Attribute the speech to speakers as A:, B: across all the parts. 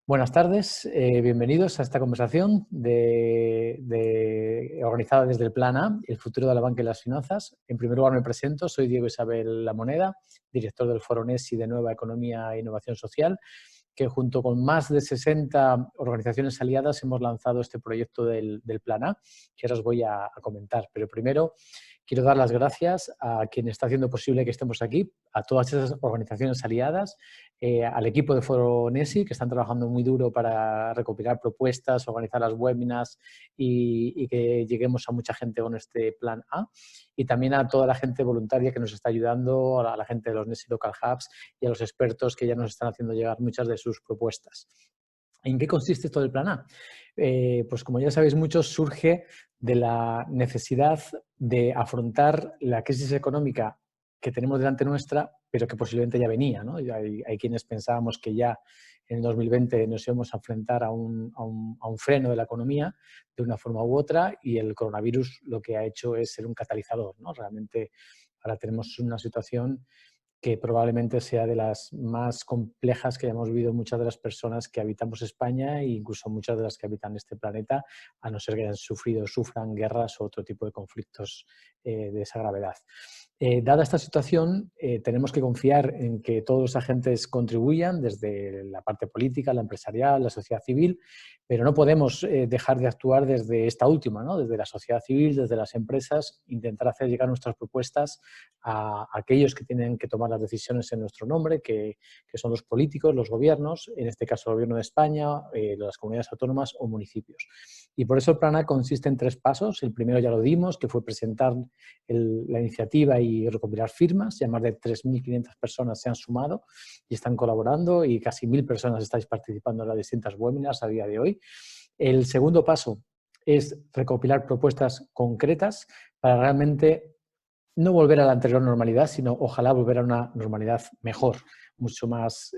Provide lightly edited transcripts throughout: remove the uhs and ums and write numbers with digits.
A: Buenas tardes, bienvenidos a esta conversación organizada desde el Plan A, el futuro de la banca y las finanzas. En primer lugar me presento, soy Diego Isabel La Moneda, director del Foro NESI de Nueva Economía e Innovación Social, que junto con más de 60 organizaciones aliadas hemos lanzado este proyecto del Plan A, que ahora os voy a comentar. Pero primero quiero dar las gracias a quien está haciendo posible que estemos aquí, a todas esas organizaciones aliadas, al equipo de Foro NESI, que están trabajando muy duro para recopilar propuestas, organizar las webinars y que lleguemos a mucha gente con este Plan A. Y también a toda la gente voluntaria que nos está ayudando, a la gente de los NESI Local Hubs y a los expertos que ya nos están haciendo llegar muchas de sus propuestas. ¿En qué consiste esto del Plan A? Pues como ya sabéis muchos, surge de la necesidad de afrontar la crisis económica que tenemos delante nuestra, pero que posiblemente ya venía, ¿no? Hay quienes pensábamos que ya en el 2020 nos íbamos a enfrentar a un freno de la economía de una forma u otra, y el coronavirus lo que ha hecho es ser un catalizador, ¿no? Realmente ahora tenemos una situación que probablemente sea de las más complejas que hayamos vivido muchas de las personas que habitamos España e incluso muchas de las que habitan este planeta, a no ser que hayan sufrido o sufran guerras o otro tipo de conflictos de esa gravedad. Dada esta situación, tenemos que confiar en que todos los agentes contribuyan, desde la parte política, la empresarial, la sociedad civil, pero no podemos dejar de actuar desde esta última, ¿no? Desde la sociedad civil, desde las empresas, intentar hacer llegar nuestras propuestas a aquellos que tienen que tomar las decisiones en nuestro nombre, que son los políticos, los gobiernos, en este caso el Gobierno de España, las comunidades autónomas o municipios. Y por eso el Plan A consiste en 3 pasos. El primero ya lo dimos, que fue presentar la iniciativa y recopilar firmas. Ya más de 3.500 personas se han sumado y están colaborando, y casi 1.000 personas estáis participando en las distintas webinars a día de hoy. El segundo paso es recopilar propuestas concretas para realmente no volver a la anterior normalidad, sino ojalá volver a una normalidad mejor, mucho más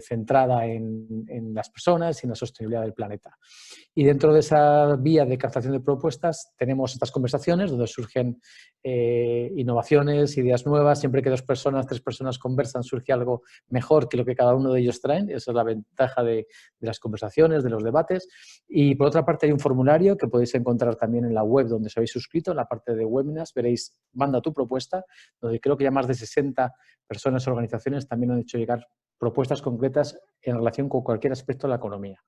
A: centrada en las personas y en la sostenibilidad del planeta. Y dentro de esa vía de captación de propuestas tenemos estas conversaciones donde surgen innovaciones, ideas nuevas. Siempre que 2 personas, 3 personas conversan, surge algo mejor que lo que cada uno de ellos traen. Esa es la ventaja de las conversaciones, de los debates. Y por otra parte hay un formulario que podéis encontrar también en la web donde os habéis suscrito, en la parte de webinars, veréis "Manda tu propuesta", donde creo que ya más de 60 personas o organizaciones también han hecho llegar propuestas concretas en relación con cualquier aspecto de la economía.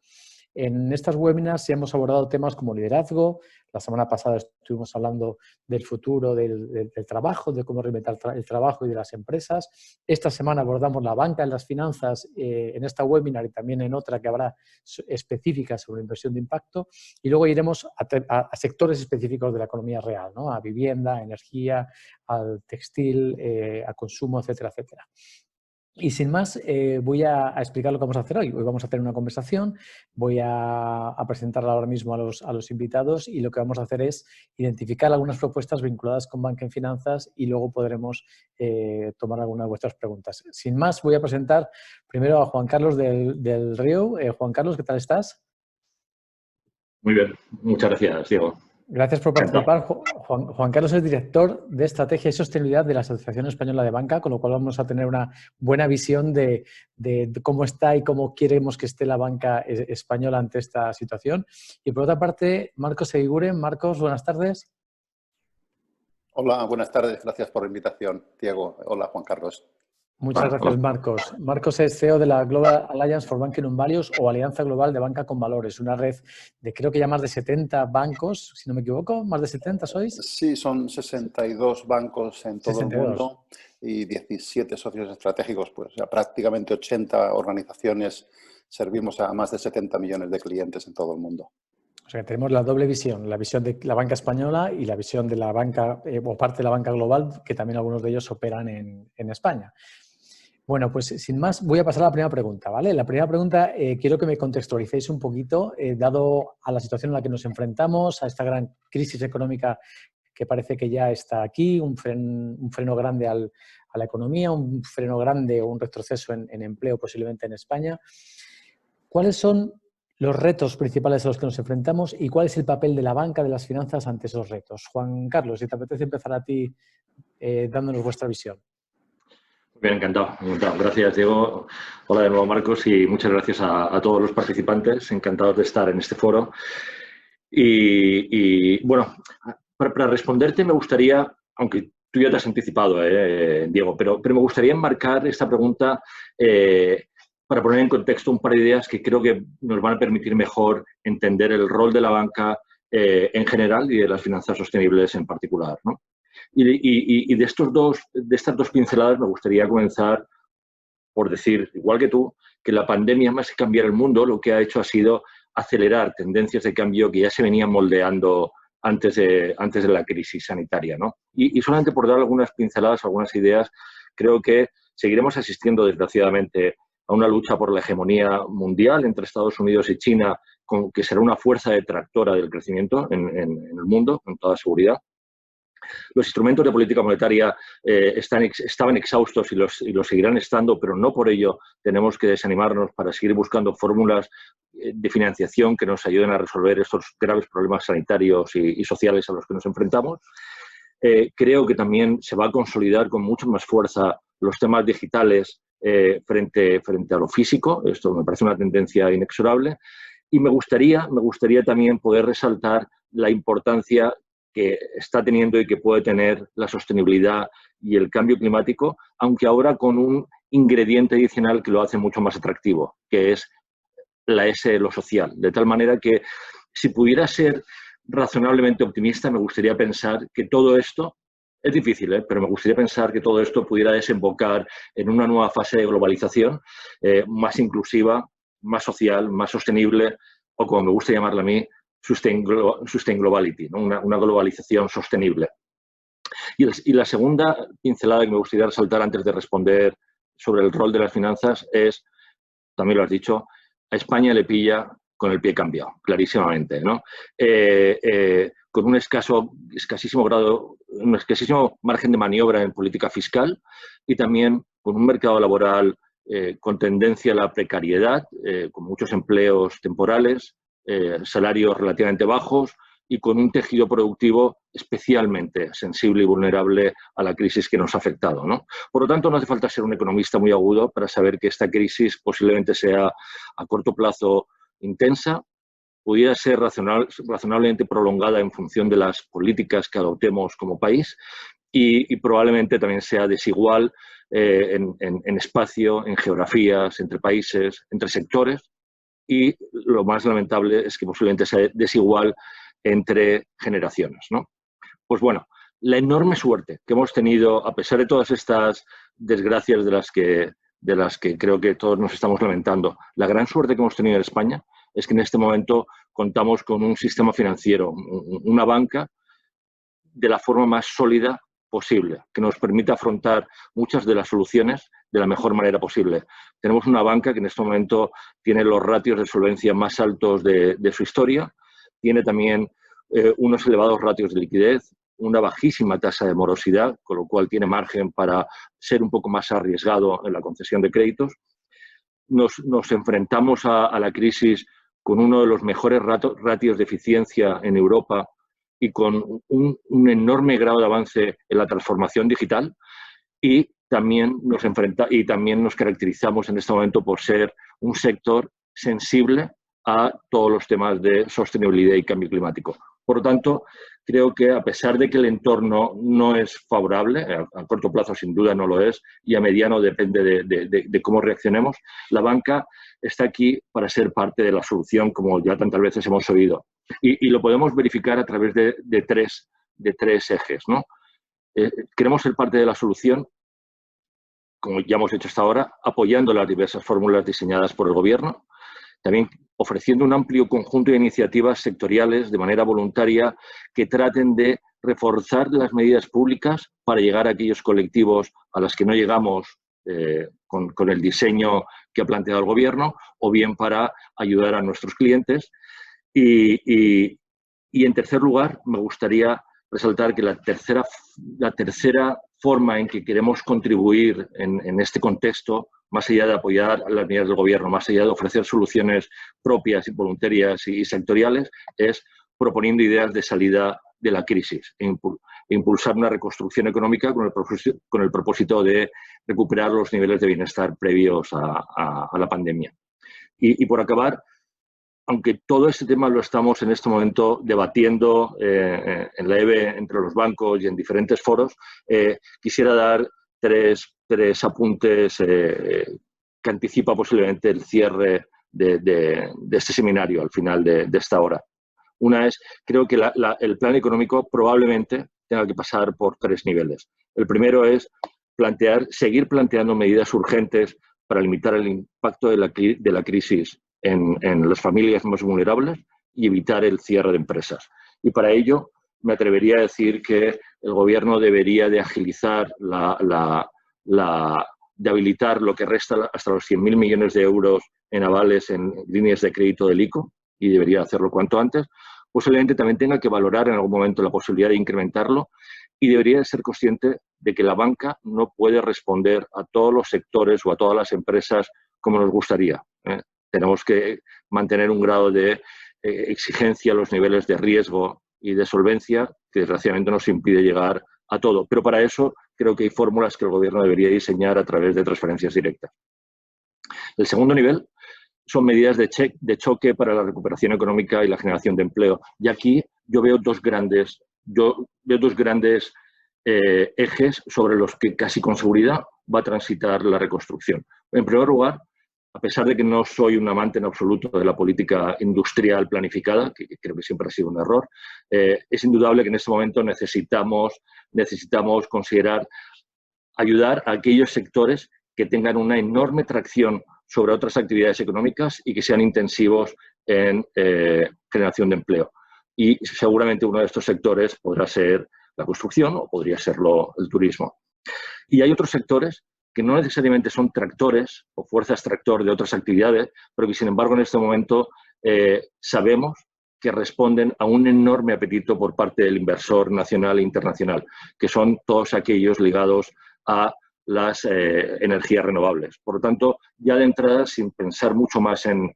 A: En estas webinars ya hemos abordado temas como liderazgo. La semana pasada estuvimos hablando del futuro del trabajo, de cómo reinventar el trabajo y de las empresas. Esta semana abordamos la banca y las finanzas en esta webinar, y también en otra que habrá específica sobre inversión de impacto. Y luego iremos a sectores específicos de la economía real, ¿no? A vivienda, a energía, al textil, a consumo, etcétera, etcétera. Y sin más, voy a explicar lo que vamos a hacer hoy. Hoy vamos a tener una conversación, voy a presentarla ahora mismo a los invitados, y lo que vamos a hacer es identificar algunas propuestas vinculadas con banca y finanzas, y luego podremos tomar algunas de vuestras preguntas. Sin más, voy a presentar primero a Juan Carlos del Río. Juan Carlos, ¿qué tal estás?
B: Muy bien, muchas gracias, Diego.
A: Gracias por participar. Juan Carlos es director de Estrategia y Sostenibilidad de la Asociación Española de Banca, con lo cual vamos a tener una buena visión de cómo está y cómo queremos que esté la banca española ante esta situación. Y por otra parte, Marcos Eguiguren. Marcos, buenas tardes.
C: Hola, buenas tardes. Gracias por la invitación, Diego. Hola, Juan Carlos.
A: Muchas gracias, Marcos. Marcos es CEO de la Global Alliance for Banking on Values, o Alianza Global de Banca con Valores, una red de creo que ya más de 70 bancos, si no me equivoco. ¿Más de 70 sois?
C: Sí, son 62 bancos en todo
A: 62.
C: el mundo y 17 socios estratégicos, pues ya prácticamente 80 organizaciones. Servimos a más de 70 millones de clientes en todo el mundo.
A: O sea, que tenemos la doble visión, la visión de la banca española y la visión de la banca, o parte de la banca global, que también algunos de ellos operan en España. Bueno, pues sin más, voy a pasar a la primera pregunta, ¿vale? La primera pregunta, quiero que me contextualicéis un poquito, dado a la situación en la que nos enfrentamos, a esta gran crisis económica que parece que ya está aquí, un freno grande a la economía, un freno grande o un retroceso en empleo posiblemente en España. ¿Cuáles son los retos principales a los que nos enfrentamos y cuál es el papel de la banca, de las finanzas ante esos retos? Juan Carlos, si te apetece empezar a ti dándonos vuestra visión.
B: Bien, encantado, encantado. Gracias, Diego. Hola de nuevo, Marcos, y muchas gracias a todos los participantes. Encantados de estar en este foro. Bueno, para responderte me gustaría, aunque tú ya te has anticipado, Diego, pero me gustaría enmarcar esta pregunta para poner en contexto un par de ideas que creo que nos van a permitir mejor entender el rol de la banca en general y de las finanzas sostenibles en particular, ¿no? Y de estas dos pinceladas me gustaría comenzar por decir, igual que tú, que la pandemia, más que cambiar el mundo, lo que ha hecho ha sido acelerar tendencias de cambio que ya se venían moldeando antes de la crisis sanitaria, ¿no? Y solamente por dar algunas pinceladas, algunas ideas, creo que seguiremos asistiendo, desgraciadamente, a una lucha por la hegemonía mundial entre Estados Unidos y China, que será una fuerza detractora del crecimiento en el mundo, con toda seguridad. Los instrumentos de política monetaria estaban exhaustos y los seguirán estando, pero no por ello tenemos que desanimarnos para seguir buscando fórmulas de financiación que nos ayuden a resolver estos graves problemas sanitarios y sociales a los que nos enfrentamos. Creo que también se va a consolidar con mucha más fuerza los temas digitales frente a lo físico. Esto me parece una tendencia inexorable. Y me gustaría también poder resaltar la importancia que está teniendo y que puede tener la sostenibilidad y el cambio climático, aunque ahora con un ingrediente adicional que lo hace mucho más atractivo, que es la S de lo social. De tal manera que, si pudiera ser razonablemente optimista, me gustaría pensar que todo esto, es difícil, pero me gustaría pensar que todo esto pudiera desembocar en una nueva fase de globalización más inclusiva, más social, más sostenible, o como me gusta llamarla a mí, sustain globality, ¿no? Una globalización sostenible. Y la segunda pincelada que me gustaría resaltar antes de responder sobre el rol de las finanzas es, también lo has dicho, a España le pilla con el pie cambiado, clarísimamente, ¿no? Con un escasísimo margen de maniobra en política fiscal y también con un mercado laboral con tendencia a la precariedad, con muchos empleos temporales, salarios relativamente bajos y con un tejido productivo especialmente sensible y vulnerable a la crisis que nos ha afectado, ¿no? Por lo tanto, no hace falta ser un economista muy agudo para saber que esta crisis posiblemente sea a corto plazo intensa, pudiera ser razonablemente prolongada en función de las políticas que adoptemos como país y probablemente también sea desigual en espacio, en geografías, entre países, entre sectores. Y lo más lamentable es que posiblemente sea desigual entre generaciones, ¿no? Pues bueno, la enorme suerte que hemos tenido, a pesar de todas estas desgracias de las que creo que todos nos estamos lamentando, la gran suerte que hemos tenido en España es que en este momento contamos con un sistema financiero, una banca, de la forma más sólida posible, que nos permita afrontar muchas de las soluciones de la mejor manera posible. Tenemos una banca que en este momento tiene los ratios de solvencia más altos de su historia, tiene también unos elevados ratios de liquidez, una bajísima tasa de morosidad, con lo cual tiene margen para ser un poco más arriesgado en la concesión de créditos. Nos enfrentamos a la crisis con uno de los mejores ratios de eficiencia en Europa y con un enorme grado de avance en la transformación digital, y también nos caracterizamos en este momento por ser un sector sensible a todos los temas de sostenibilidad y cambio climático. Por lo tanto, creo que a pesar de que el entorno no es favorable, a corto plazo sin duda no lo es, y a mediano depende de cómo reaccionemos, la banca está aquí para ser parte de la solución, como ya tantas veces hemos oído. Y lo podemos verificar a través de tres ejes, ¿no? Queremos ser parte de la solución, como ya hemos hecho hasta ahora, apoyando las diversas fórmulas diseñadas por el Gobierno, también ofreciendo un amplio conjunto de iniciativas sectoriales de manera voluntaria que traten de reforzar las medidas públicas para llegar a aquellos colectivos a los que no llegamos con el diseño que ha planteado el Gobierno, o bien para ayudar a nuestros clientes. Y en tercer lugar, me gustaría resaltar que la tercera forma en que queremos contribuir en este contexto, más allá de apoyar a las medidas del Gobierno, más allá de ofrecer soluciones propias y voluntarias y sectoriales, es proponiendo ideas de salida de la crisis e impulsar una reconstrucción económica con el propósito de recuperar los niveles de bienestar previos a la pandemia. Y por acabar, aunque todo este tema lo estamos en este momento debatiendo en la EVE entre los bancos y en diferentes foros, quisiera dar tres apuntes que anticipa posiblemente el cierre de este seminario al final de esta hora. Una es, creo que el plan económico probablemente tenga que pasar por 3 niveles. El primero es seguir planteando medidas urgentes para limitar el impacto de la crisis en las familias más vulnerables y evitar el cierre de empresas. Y para ello me atrevería a decir que el Gobierno debería de agilizar de habilitar lo que resta hasta los 100.000 millones de euros en avales en líneas de crédito del ICO, y debería hacerlo cuanto antes. Posiblemente también tenga que valorar en algún momento la posibilidad de incrementarlo, y debería de ser consciente de que la banca no puede responder a todos los sectores o a todas las empresas como nos gustaría. Tenemos que mantener un grado de exigencia a los niveles de riesgo y de solvencia que desgraciadamente nos impide llegar a todo. Pero para eso creo que hay fórmulas que el Gobierno debería diseñar a través de transferencias directas. El segundo nivel son medidas de choque para la recuperación económica y la generación de empleo. Y aquí yo veo dos grandes ejes sobre los que casi con seguridad va a transitar la reconstrucción. En primer lugar, a pesar de que no soy un amante en absoluto de la política industrial planificada, que creo que siempre ha sido un error, es indudable que en este momento necesitamos considerar ayudar a aquellos sectores que tengan una enorme tracción sobre otras actividades económicas y que sean intensivos en generación de empleo. Y seguramente uno de estos sectores podrá ser la construcción o podría serlo el turismo. Y hay otros sectores que no necesariamente son tractores o fuerzas tractor de otras actividades, pero que sin embargo en este momento sabemos que responden a un enorme apetito por parte del inversor nacional e internacional, que son todos aquellos ligados a las energías renovables. Por lo tanto, ya de entrada, sin pensar mucho más en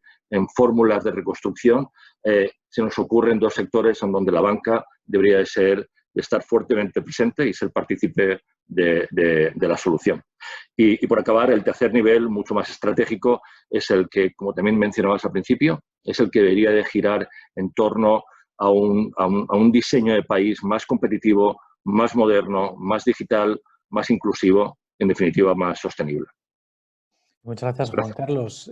B: fórmulas de reconstrucción, se nos ocurren 2 sectores en donde la banca debería de estar fuertemente presente y ser partícipe de la solución. Y por acabar, el tercer nivel, mucho más estratégico, es el que, como también mencionabas al principio, es el que debería de girar en torno a un diseño de país más competitivo, más moderno, más digital, más inclusivo, en definitiva, más sostenible.
A: Muchas gracias, Juan Carlos.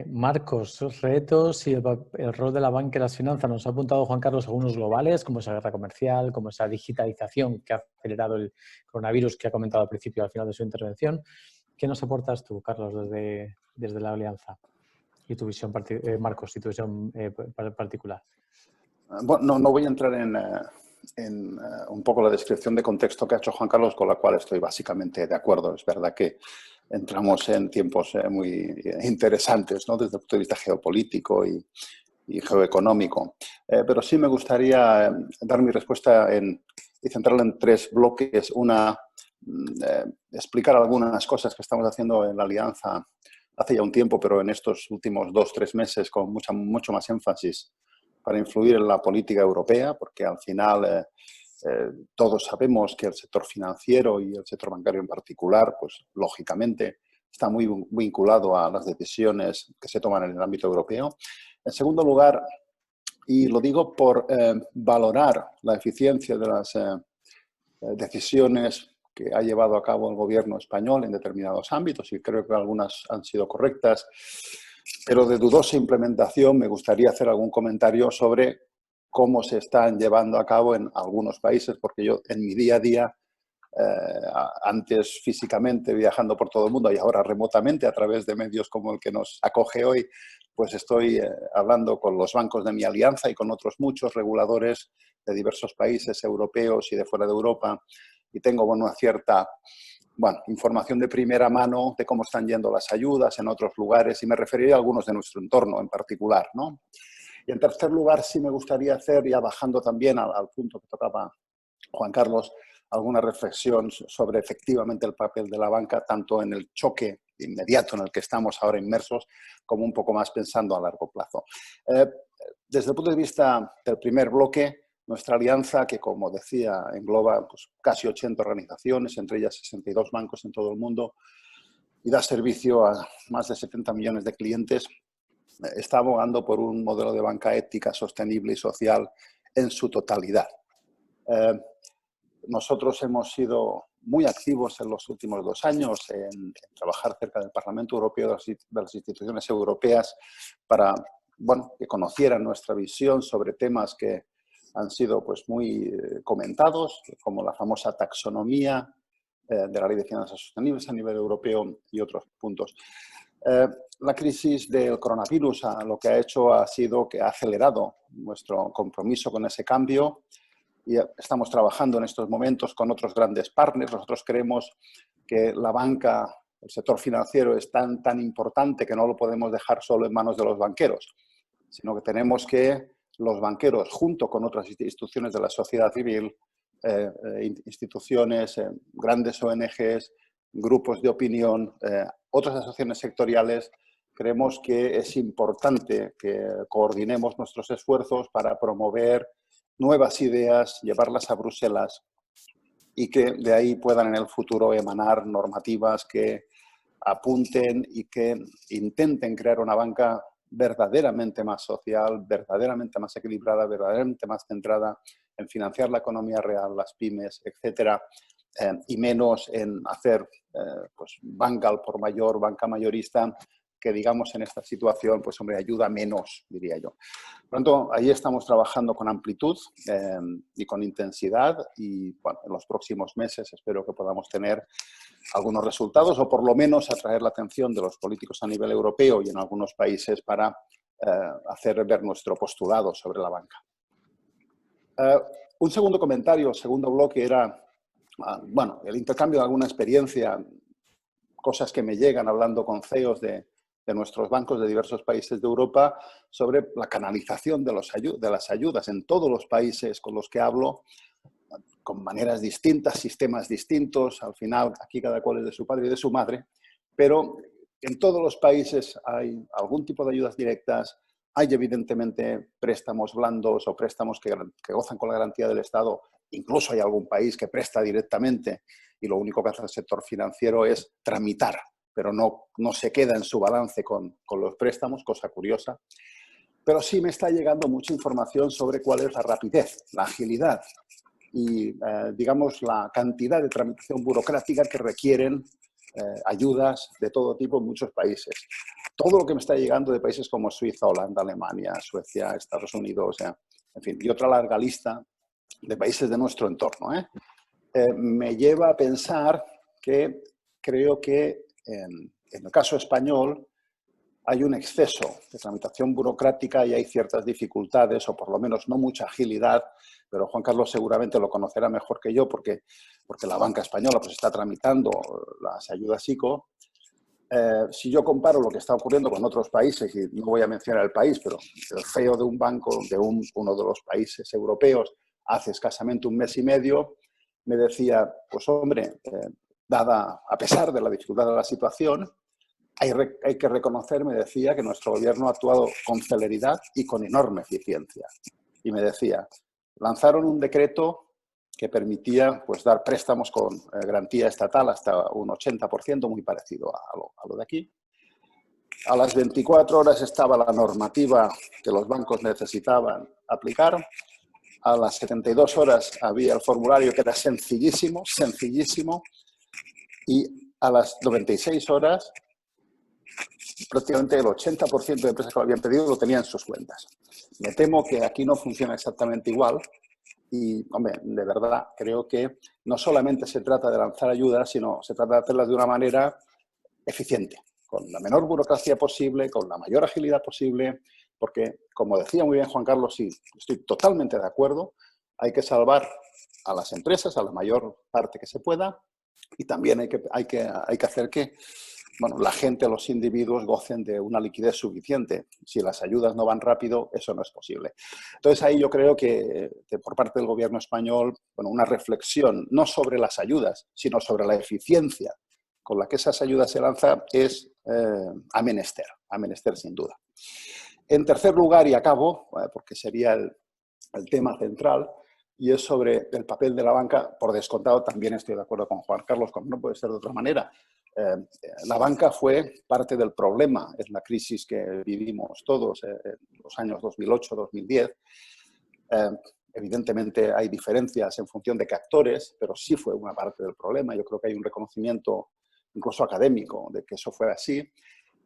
A: Marcos, retos y el rol de la banca y las finanzas. Nos ha apuntado Juan Carlos algunos globales, como esa guerra comercial, como esa digitalización que ha acelerado el coronavirus que ha comentado al principio y al final de su intervención. ¿Qué nos aportas tú, Carlos, desde la Alianza? Y tu visión, Marcos, y tu visión particular.
C: Bueno, no voy a entrar en un poco la descripción de contexto que ha hecho Juan Carlos, con la cual estoy básicamente de acuerdo. Es verdad que entramos en tiempos muy interesantes, ¿no? Desde el punto de vista geopolítico y geoeconómico. Pero sí me gustaría dar mi respuesta y centrarla en 3 bloques. Una, explicar algunas cosas que estamos haciendo en la Alianza hace ya un tiempo, pero en estos últimos 2-3 meses con mucho más énfasis para influir en la política europea, porque al final todos sabemos que el sector financiero y el sector bancario en particular, pues lógicamente está muy vinculado a las decisiones que se toman en el ámbito europeo. En segundo lugar, y lo digo por valorar la eficiencia de las decisiones que ha llevado a cabo el gobierno español en determinados ámbitos, y creo que algunas han sido correctas, pero de dudosa implementación, me gustaría hacer algún comentario sobre cómo se están llevando a cabo en algunos países, porque yo en mi día a día, antes físicamente viajando por todo el mundo y ahora remotamente a través de medios como el que nos acoge hoy, pues estoy hablando con los bancos de mi alianza y con otros muchos reguladores de diversos países europeos y de fuera de Europa, y tengo una cierta información de primera mano de cómo están yendo las ayudas en otros lugares, y me referiré a algunos de nuestro entorno en particular, ¿no? Y en tercer lugar, sí me gustaría hacer, ya bajando también al punto que tocaba Juan Carlos, alguna reflexión sobre efectivamente el papel de la banca, tanto en el choque inmediato en el que estamos ahora inmersos, como un poco más pensando a largo plazo. Desde el punto de vista del primer bloque, Nuestra alianza, que como decía, engloba pues, casi 80 organizaciones, entre ellas 62 bancos en todo el mundo, y da servicio a más de 70 millones de clientes, está abogando por un modelo de banca ética, sostenible y social en su totalidad. Nosotros hemos sido muy activos en los últimos 2 años en trabajar cerca del Parlamento Europeo, de las instituciones europeas, para que conocieran nuestra visión sobre temas que han sido pues, muy comentados, como la famosa taxonomía de la Ley de Finanzas Sostenibles a nivel europeo y otros puntos. La crisis del coronavirus lo que ha hecho ha sido que ha acelerado nuestro compromiso con ese cambio y estamos trabajando en estos momentos con otros grandes partners. Nosotros creemos que la banca, el sector financiero es tan importante que no lo podemos dejar solo en manos de los banqueros, sino que tenemos que los banqueros, junto con otras instituciones de la sociedad civil, instituciones, grandes ONGs, grupos de opinión, otras asociaciones sectoriales, creemos que es importante que coordinemos nuestros esfuerzos para promover nuevas ideas, llevarlas a Bruselas y que de ahí puedan en el futuro emanar normativas que apunten y que intenten crear una banca verdaderamente más social, verdaderamente más equilibrada, verdaderamente más centrada en financiar la economía real, las pymes, etcétera, y menos en hacer pues, banca al por mayor, banca mayorista, que digamos en esta situación, pues hombre, ayuda menos, diría yo. Por lo tanto, ahí estamos trabajando con amplitud y con intensidad y bueno, en los próximos meses espero que podamos tener algunos resultados o por lo menos atraer la atención de los políticos a nivel europeo y en algunos países para hacer ver nuestro postulado sobre la banca. Un segundo comentario, segundo bloque era, bueno, el intercambio de alguna experiencia, cosas que me llegan hablando con CEOs de nuestros bancos de diversos países de Europa sobre la canalización de las ayudas en todos los países con los que hablo, con maneras distintas, sistemas distintos, al final aquí cada cual es de su padre y de su madre, pero en todos los países hay algún tipo de ayudas directas, hay evidentemente préstamos blandos o préstamos que gozan con la garantía del Estado, incluso hay algún país que presta directamente y lo único que hace el sector financiero es tramitar, pero no se queda en su balance con los préstamos, cosa curiosa. Pero sí me está llegando mucha información sobre cuál es la rapidez, la agilidad y, digamos, la cantidad de tramitación burocrática que requieren ayudas de todo tipo en muchos países. Todo lo que me está llegando de países como Suiza, Holanda, Alemania, Suecia, Estados Unidos, en fin, y otra larga lista de países de nuestro entorno, me lleva a pensar que creo que en el caso español hay un exceso de tramitación burocrática y hay ciertas dificultades, o por lo menos no mucha agilidad, pero Juan Carlos seguramente lo conocerá mejor que yo porque la banca española pues, está tramitando las ayudas ICO. Si yo comparo lo que está ocurriendo con otros países, y no voy a mencionar el país, pero el CEO de un banco de uno de los países europeos hace escasamente un mes y medio me decía, pues hombre, a pesar de la dificultad de la situación, hay que reconocer, me decía, que nuestro gobierno ha actuado con celeridad y con enorme eficiencia. Y me decía, lanzaron un decreto que permitía pues, dar préstamos con garantía estatal hasta un 80%, muy parecido a lo de aquí. A las 24 horas estaba la normativa que los bancos necesitaban aplicar. A las 72 horas había el formulario que era sencillísimo, sencillísimo. Y a las 96 horas prácticamente el 80% de empresas que lo habían pedido lo tenían en sus cuentas. Me temo que aquí no funciona exactamente igual y, hombre, de verdad creo que no solamente se trata de lanzar ayudas, sino se trata de hacerlas de una manera eficiente, con la menor burocracia posible, con la mayor agilidad posible, porque, como decía muy bien Juan Carlos, sí, estoy totalmente de acuerdo, hay que salvar a las empresas, a la mayor parte que se pueda, y también hay que hacer que bueno, la gente, los individuos gocen de una liquidez suficiente. Si las ayudas no van rápido, eso no es posible. Entonces, ahí yo creo que por parte del gobierno español, bueno, una reflexión no sobre las ayudas, sino sobre la eficiencia con la que esas ayudas se lanzan es a menester sin duda. En tercer lugar, y acabo, porque sería el tema central, y es sobre el papel de la banca. Por descontado, también estoy de acuerdo con Juan Carlos, como no puede ser de otra manera. La banca fue parte del problema en la crisis que vivimos todos en los años 2008-2010. Evidentemente hay diferencias en función de qué actores, pero sí fue una parte del problema. Yo creo que hay un reconocimiento incluso académico de que eso fue así.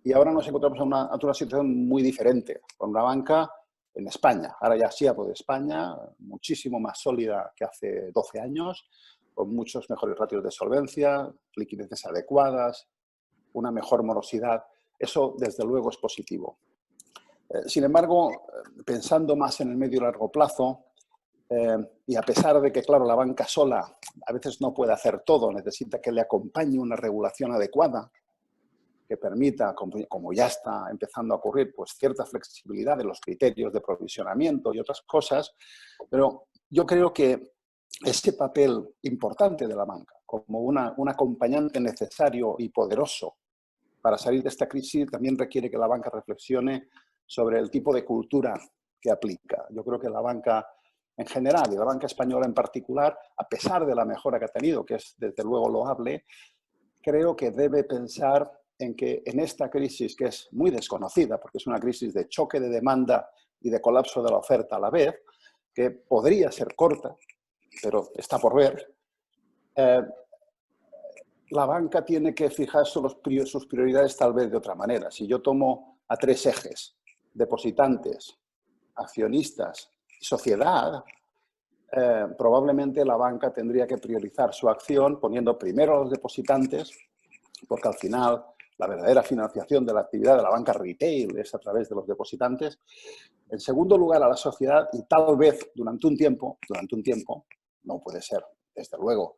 C: Y ahora nos encontramos en una situación muy diferente, con una banca en España. Ahora ya sí hablo de España, muchísimo más sólida que hace 12 años, con muchos mejores ratios de solvencia, liquideces adecuadas, una mejor morosidad. Eso, desde luego, es positivo. Sin embargo, pensando más en el medio y largo plazo, y a pesar de que, claro, la banca sola a veces no puede hacer todo, necesita que le acompañe una regulación adecuada que permita, como ya está empezando a ocurrir, pues cierta flexibilidad de los criterios de provisionamiento y otras cosas, pero yo creo que ese papel importante de la banca, como un acompañante necesario y poderoso para salir de esta crisis, también requiere que la banca reflexione sobre el tipo de cultura que aplica. Yo creo que la banca en general y la banca española en particular, a pesar de la mejora que ha tenido, que es desde luego loable, creo que debe pensar en que en esta crisis, que es muy desconocida, porque es una crisis de choque de demanda y de colapso de la oferta a la vez, que podría ser corta, pero está por ver, la banca tiene que fijar sus prioridades tal vez de otra manera. Si yo tomo a tres ejes, depositantes, accionistas y sociedad, probablemente la banca tendría que priorizar su acción poniendo primero a los depositantes, porque al final la verdadera financiación de la actividad de la banca retail es a través de los depositantes. En segundo lugar, a la sociedad, y tal vez durante un tiempo, no puede ser, desde luego,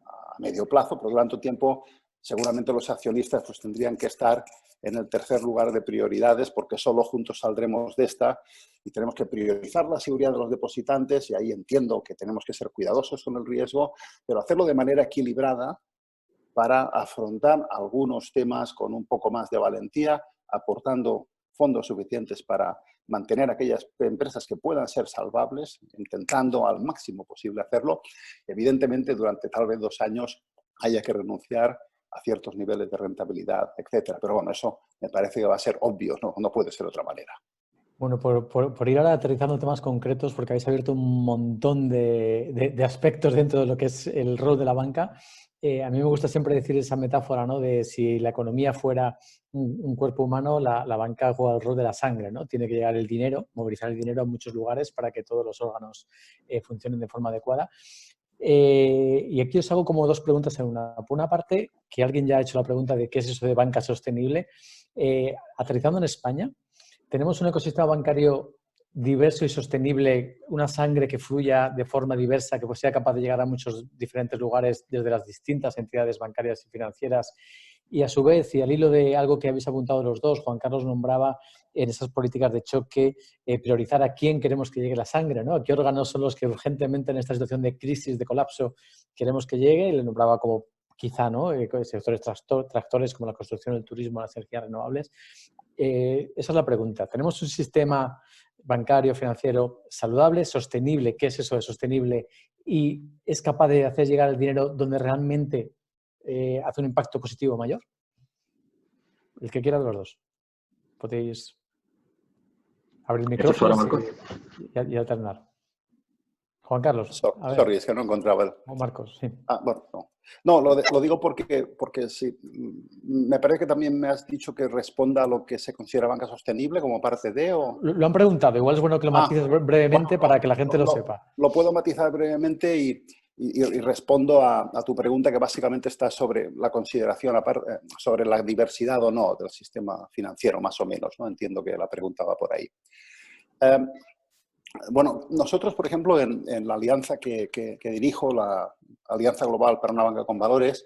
C: a medio plazo, pero durante un tiempo seguramente los accionistas pues tendrían que estar en el tercer lugar de prioridades, porque solo juntos saldremos de esta y tenemos que priorizar la seguridad de los depositantes, y ahí entiendo que tenemos que ser cuidadosos con el riesgo, pero hacerlo de manera equilibrada para afrontar algunos temas con un poco más de valentía, aportando fondos suficientes para mantener aquellas empresas que puedan ser salvables, intentando al máximo posible hacerlo. Evidentemente, durante tal vez 2 años haya que renunciar a ciertos niveles de rentabilidad, etcétera. Pero bueno, eso me parece que va a ser obvio, no puede ser de otra manera.
A: Bueno, por ir ahora aterrizando temas concretos, porque habéis abierto un montón de aspectos dentro de lo que es el rol de la banca. A mí me gusta siempre decir esa metáfora, ¿no? De si la economía fuera un cuerpo humano, la banca juega el rol de la sangre, ¿no? Tiene que llegar el dinero, movilizar el dinero a muchos lugares para que todos los órganos funcionen de forma adecuada. Y aquí os hago como 2 preguntas en una. Por una parte, que alguien ya ha hecho la pregunta de qué es eso de banca sostenible. Aterrizando en España, tenemos un ecosistema bancario diverso y sostenible, una sangre que fluya de forma diversa, que pues sea capaz de llegar a muchos diferentes lugares desde las distintas entidades bancarias y financieras. Y a su vez, y al hilo de algo que habéis apuntado los dos, Juan Carlos nombraba en esas políticas de choque, priorizar a quién queremos que llegue la sangre, ¿no? ¿A qué órganos son los que urgentemente en esta situación de crisis, de colapso, queremos que llegue? Y le nombraba como quizá, ¿no? Sectores tractores como la construcción, el turismo, las energías renovables. Esa es la pregunta. ¿Tenemos un sistema bancario, financiero saludable, sostenible? ¿Qué es eso de sostenible? ¿Y es capaz de hacer llegar el dinero donde realmente hace un impacto positivo mayor? El que quiera de los dos. Podéis abrir micrófonos y alternar. Juan Carlos.
C: Sorry, es que no encontraba el...
A: O Marcos, sí.
C: Bueno, no, lo digo porque sí, me parece que también me has dicho que responda a lo que se considera banca sostenible como parte de... ¿o?
A: Lo han preguntado, igual es bueno que lo matices brevemente para que la gente lo sepa.
C: Lo puedo matizar brevemente y respondo a tu pregunta, que básicamente está sobre la consideración, sobre la diversidad o no del sistema financiero, más o menos, ¿no? Entiendo que la pregunta va por ahí. Bueno, nosotros, por ejemplo, en la alianza que dirijo, la Alianza Global para una Banca con Valores,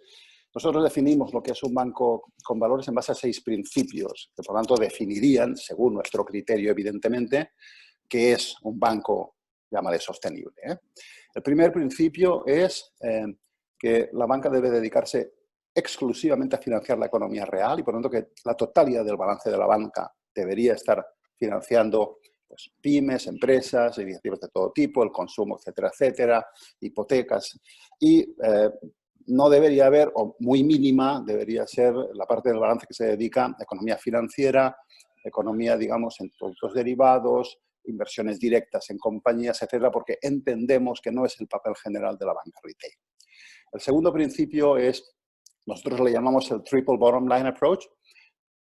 C: nosotros definimos lo que es un banco con valores en base a 6 principios, que por lo tanto definirían, según nuestro criterio, evidentemente, qué es un banco, llámale sostenible. El primer principio es que la banca debe dedicarse exclusivamente a financiar la economía real y por lo tanto que la totalidad del balance de la banca debería estar financiando pues, pymes, empresas, iniciativas de todo tipo, el consumo, etcétera, etcétera, hipotecas. Y no debería haber, o muy mínima, debería ser la parte del balance que se dedica a economía financiera, economía, digamos, en productos derivados, inversiones directas en compañías, etcétera, porque entendemos que no es el papel general de la banca retail. El segundo principio es, nosotros le llamamos el triple bottom line approach,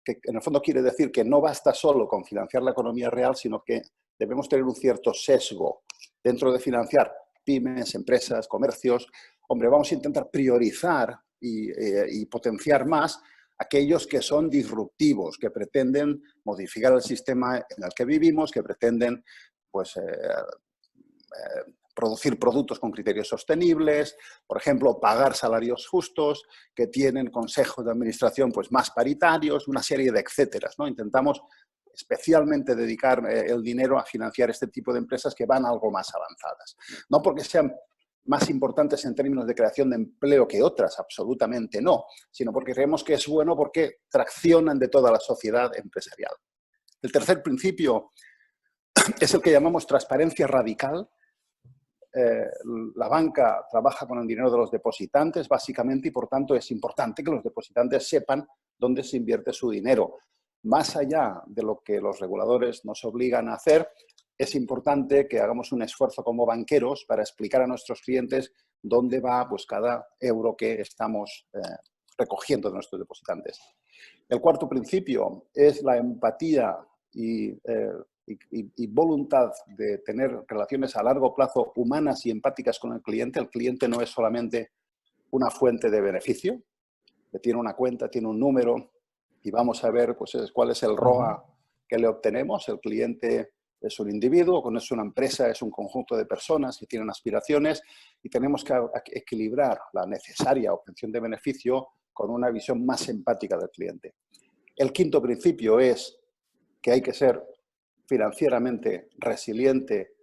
C: que en el fondo quiere decir que no basta solo con financiar la economía real, sino que debemos tener un cierto sesgo dentro de financiar pymes, empresas, comercios. Hombre, vamos a intentar priorizar y potenciar más aquellos que son disruptivos, que pretenden modificar el sistema en el que vivimos, que pretenden pues, producir productos con criterios sostenibles, por ejemplo, pagar salarios justos, que tienen consejos de administración pues, más paritarios, una serie de etcéteras, ¿no? Intentamos especialmente dedicar el dinero a financiar este tipo de empresas que van algo más avanzadas. No porque sean más importantes en términos de creación de empleo que otras, absolutamente no, sino porque creemos que es bueno porque traccionan de toda la sociedad empresarial. El tercer principio es el que llamamos transparencia radical. La banca trabaja con el dinero de los depositantes, básicamente, y por tanto es importante que los depositantes sepan dónde se invierte su dinero. Más allá de lo que los reguladores nos obligan a hacer, es importante que hagamos un esfuerzo como banqueros para explicar a nuestros clientes dónde va pues, cada euro que estamos recogiendo de nuestros depositantes. El cuarto principio es la empatía y voluntad de tener relaciones a largo plazo humanas y empáticas con el cliente. El cliente no es solamente una fuente de beneficio, que tiene una cuenta, tiene un número y vamos a ver pues, cuál es el ROA que le obtenemos. El cliente es un individuo, es una empresa, es un conjunto de personas que tienen aspiraciones y tenemos que equilibrar la necesaria obtención de beneficio con una visión más empática del cliente. El quinto principio es que hay que ser financieramente resiliente,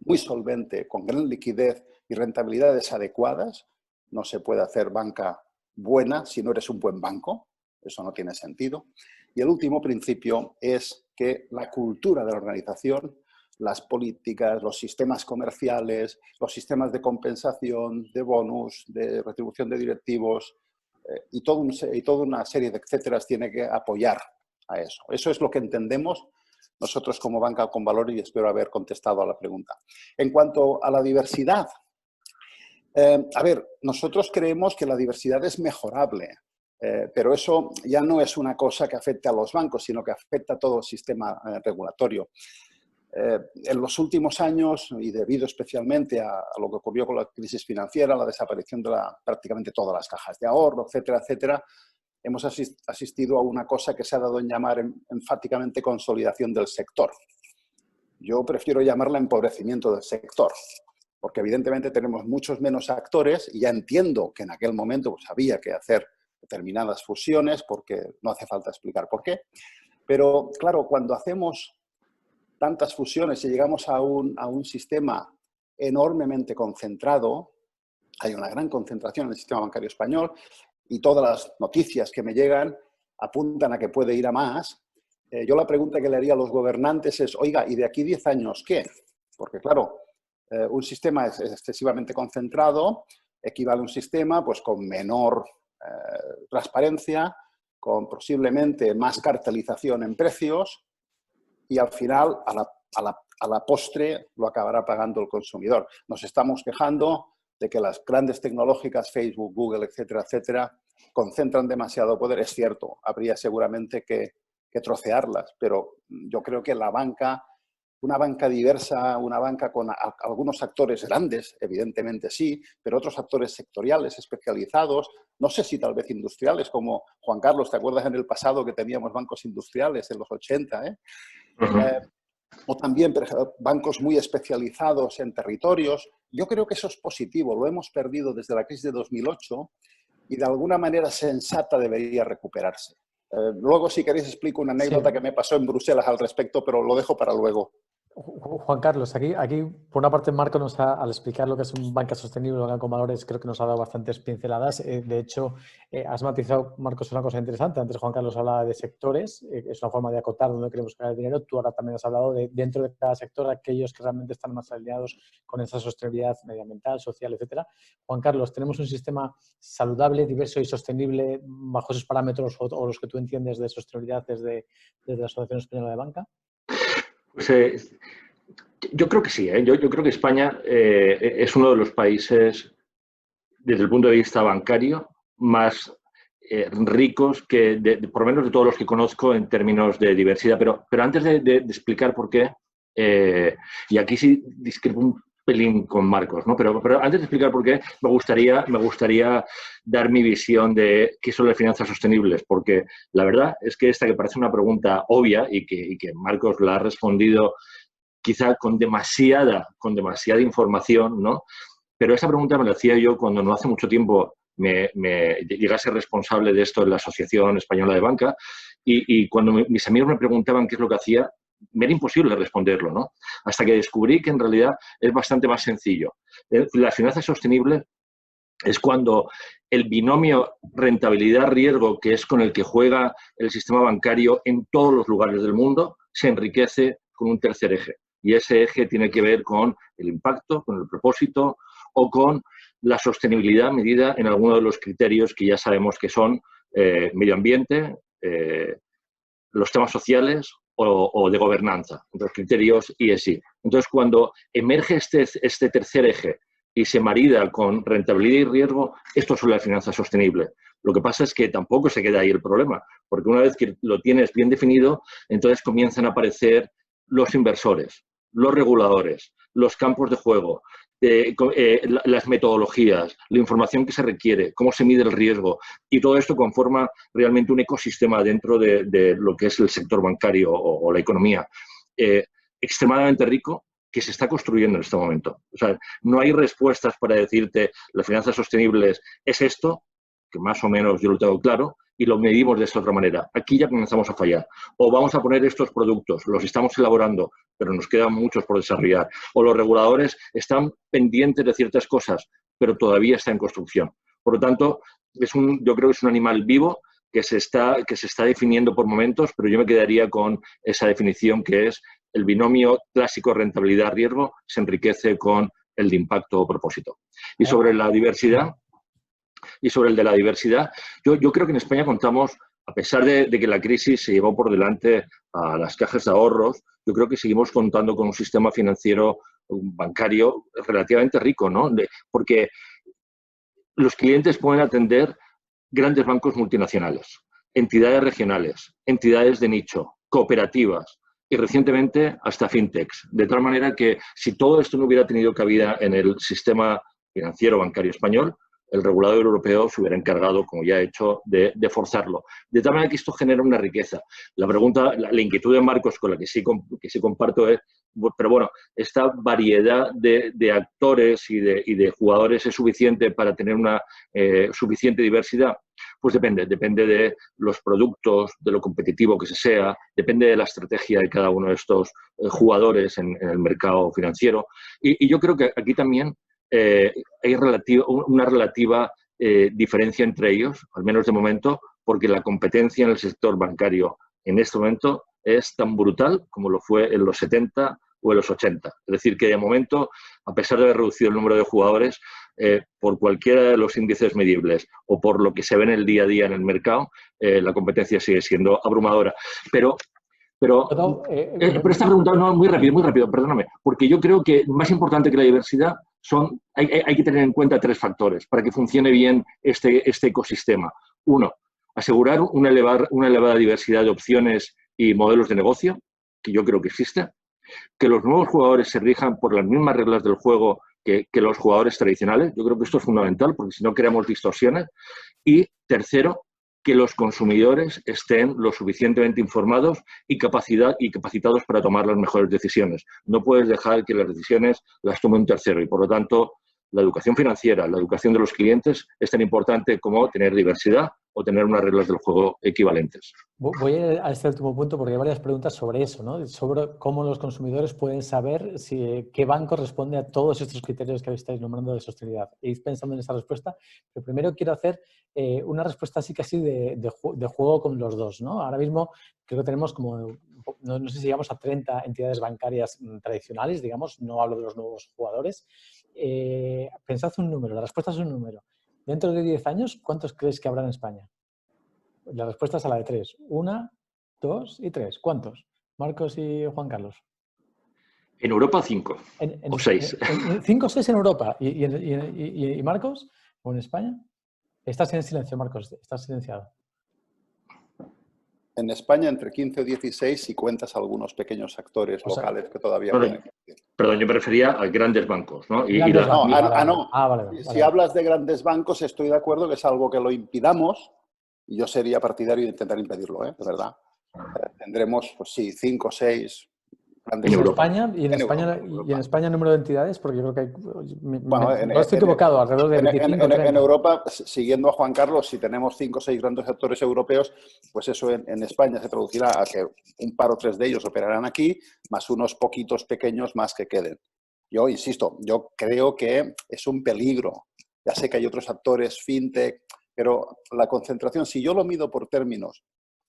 C: muy solvente, con gran liquidez y rentabilidades adecuadas. No se puede hacer banca buena si no eres un buen banco. Eso no tiene sentido. Y el último principio es que la cultura de la organización, las políticas, los sistemas comerciales, los sistemas de compensación, de bonus, de retribución de directivos y toda una serie de etcéteras tiene que apoyar a eso. Eso es lo que entendemos nosotros como banca con valor y espero haber contestado a la pregunta. En cuanto a la diversidad, a ver, nosotros creemos que la diversidad es mejorable, pero eso ya no es una cosa que afecte a los bancos, sino que afecta a todo el sistema regulatorio. En los últimos años, y debido especialmente a lo que ocurrió con la crisis financiera, la desaparición de prácticamente todas las cajas de ahorro, etcétera, etcétera, hemos asistido a una cosa que se ha dado en llamar enfáticamente consolidación del sector. Yo prefiero llamarla empobrecimiento del sector, porque evidentemente tenemos muchos menos actores y ya entiendo que en aquel momento pues, había que hacer determinadas fusiones, porque no hace falta explicar por qué. Pero claro, cuando hacemos tantas fusiones y llegamos a un sistema enormemente concentrado, hay una gran concentración en el sistema bancario español y todas las noticias que me llegan apuntan a que puede ir a más. Yo la pregunta que le haría a los gobernantes es, oiga, ¿y de aquí 10 años qué? Porque claro, un sistema es excesivamente concentrado, equivale a un sistema pues, con menor transparencia, con posiblemente más cartelización en precios y al final, a la postre, lo acabará pagando el consumidor. Nos estamos quejando de que las grandes tecnológicas, Facebook, Google, etcétera, etcétera, concentran demasiado poder. Es cierto, habría seguramente que trocearlas, pero yo creo que la banca, una banca diversa, una banca con algunos actores grandes, evidentemente sí, pero otros actores sectoriales, especializados, no sé si tal vez industriales, como Juan Carlos, ¿te acuerdas en el pasado que teníamos bancos industriales en los 80? O también bancos muy especializados en territorios. Yo creo que eso es positivo, lo hemos perdido desde la crisis de 2008 y de alguna manera sensata debería recuperarse. Luego, si queréis, explico una anécdota que me pasó en Bruselas al respecto, pero lo dejo para luego.
A: Juan Carlos, aquí por una parte Marco al explicar lo que es un banca sostenible, banca con valores, creo que nos ha dado bastantes pinceladas. De hecho, has matizado, Marcos, una cosa interesante. Antes Juan Carlos hablaba de sectores, es una forma de acotar dónde queremos ganar dinero. Tú ahora también has hablado de dentro de cada sector aquellos que realmente están más alineados con esa sostenibilidad medioambiental, social, etcétera. Juan Carlos, ¿tenemos un sistema saludable, diverso y sostenible bajo esos parámetros o los que tú entiendes de sostenibilidad desde la Asociación Española de Banca?
B: Pues, yo creo que sí, ¿eh? Yo creo que España es uno de los países, desde el punto de vista bancario, más ricos que, por lo menos de todos los que conozco en términos de diversidad. Pero antes de explicar por qué, y aquí sí discrepo un pelín con Marcos, ¿no? Pero antes de explicar por qué, me gustaría dar mi visión de qué son las finanzas sostenibles, porque la verdad es que esta que parece una pregunta obvia y que Marcos la ha respondido quizá con demasiada información, ¿no? Pero esa pregunta me la hacía yo cuando no hace mucho tiempo me llegué a ser responsable de esto en la Asociación Española de Banca y cuando mis amigos me preguntaban qué es lo que hacía, me era imposible responderlo, ¿no? Hasta que descubrí que en realidad es bastante más sencillo. Las finanzas sostenibles es cuando el binomio rentabilidad-riesgo, que es con el que juega el sistema bancario en todos los lugares del mundo, se enriquece con un tercer eje. Y ese eje tiene que ver con el impacto, con el propósito o con la sostenibilidad medida en alguno de los criterios que ya sabemos que son medio ambiente, los temas sociales o de gobernanza, los criterios ESG. Entonces, cuando emerge este tercer eje y se marida con rentabilidad y riesgo, esto son las finanzas sostenibles. Lo que pasa es que tampoco se queda ahí el problema, porque una vez que lo tienes bien definido, entonces comienzan a aparecer los inversores, los reguladores, los campos de juego, las metodologías, la información que se requiere, cómo se mide el riesgo, y todo esto conforma realmente un ecosistema dentro de lo que es el sector bancario o la economía extremadamente rico que se está construyendo en este momento. O sea, no hay respuestas para decirte las finanzas sostenibles es esto, que más o menos yo lo tengo claro, y lo medimos de esta otra manera. Aquí ya comenzamos a fallar. O vamos a poner estos productos, los estamos elaborando, pero nos quedan muchos por desarrollar. O los reguladores están pendientes de ciertas cosas, pero todavía está en construcción. Por lo tanto, yo creo que es un animal vivo que se está definiendo por momentos, pero yo me quedaría con esa definición que es el binomio clásico rentabilidad-riesgo se enriquece con el de impacto o propósito. Y sobre la diversidad, yo creo que en España contamos, a pesar de que la crisis se llevó por delante a las cajas de ahorros, yo creo que seguimos contando con un sistema financiero bancario relativamente rico, ¿no? Porque los clientes pueden atender grandes bancos multinacionales, entidades regionales, entidades de nicho, cooperativas y recientemente hasta fintechs. De tal manera que si todo esto no hubiera tenido cabida en el sistema financiero bancario español, el regulador europeo se hubiera encargado, como ya ha hecho, de forzarlo. De tal manera que esto genera una riqueza. La pregunta, la inquietud de Marcos, con la que sí comparto es, pero bueno, ¿esta variedad de actores y de jugadores es suficiente para tener una suficiente diversidad? Pues depende de los productos, de lo competitivo que se sea, depende de la estrategia de cada uno de estos jugadores en el mercado financiero. Y yo creo que aquí también hay una relativa diferencia entre ellos, al menos de momento, porque la competencia en el sector bancario en este momento es tan brutal como lo fue en los 70 o en los 80. Es decir, que de momento, a pesar de haber reducido el número de jugadores, por cualquiera de los índices medibles o por lo que se ve en el día a día en el mercado, la competencia sigue siendo abrumadora. Pero esta pregunta, no, muy rápido, perdóname, porque yo creo que más importante que la diversidad hay que tener en cuenta tres factores para que funcione bien este ecosistema. Uno, asegurar una elevada diversidad de opciones y modelos de negocio, que yo creo que existe, que los nuevos jugadores se rijan por las mismas reglas del juego que los jugadores tradicionales. Yo creo que esto es fundamental porque si no creamos distorsiones. Y tercero, que los consumidores estén lo suficientemente informados y capacitados para tomar las mejores decisiones. No puedes dejar que las decisiones las tome un tercero y, por lo tanto, la educación financiera, la educación de los clientes es tan importante como tener diversidad o tener unas reglas del juego equivalentes.
A: Voy a este último punto porque hay varias preguntas sobre eso, ¿no? Sobre cómo los consumidores pueden saber qué banco responde a todos estos criterios que estáis nombrando de sostenibilidad. Ir pensando en esa respuesta, pero primero quiero hacer una respuesta así casi de juego con los dos, ¿no? Ahora mismo creo que tenemos como, no sé si llegamos a 30 entidades bancarias tradicionales, digamos, no hablo de los nuevos jugadores. Pensad un número, la respuesta es un número. Dentro de 10 años, ¿cuántos crees que habrá en España? La respuesta es a la de 3. 1, 2 y 3. ¿Cuántos? Marcos y Juan Carlos.
B: En Europa 5 o 6.
A: 5 o 6 en Europa. ¿Y Marcos? ¿O en España? Estás en silencio, Marcos. Estás silenciado.
C: En España entre 15 o 16 si cuentas algunos pequeños actores locales que todavía pueden existir.
B: Perdón, yo me refería a grandes bancos, ¿no?
C: No. Si hablas de grandes bancos, estoy de acuerdo que es algo que lo impidamos y yo sería partidario de intentar impedirlo, de verdad. Tendremos, pues sí, 5 o 6 grandes
A: en España y en España el número de entidades, porque yo creo que hay, no estoy equivocado, alrededor de 25
C: en Europa, siguiendo a Juan Carlos, si tenemos 5 o 6 grandes actores europeos, pues eso en España se traducirá a que un par o 3 de ellos operarán aquí, más unos poquitos pequeños más que queden. Yo insisto, yo creo que es un peligro. Ya sé que hay otros actores, fintech, pero la concentración, si yo lo mido por términos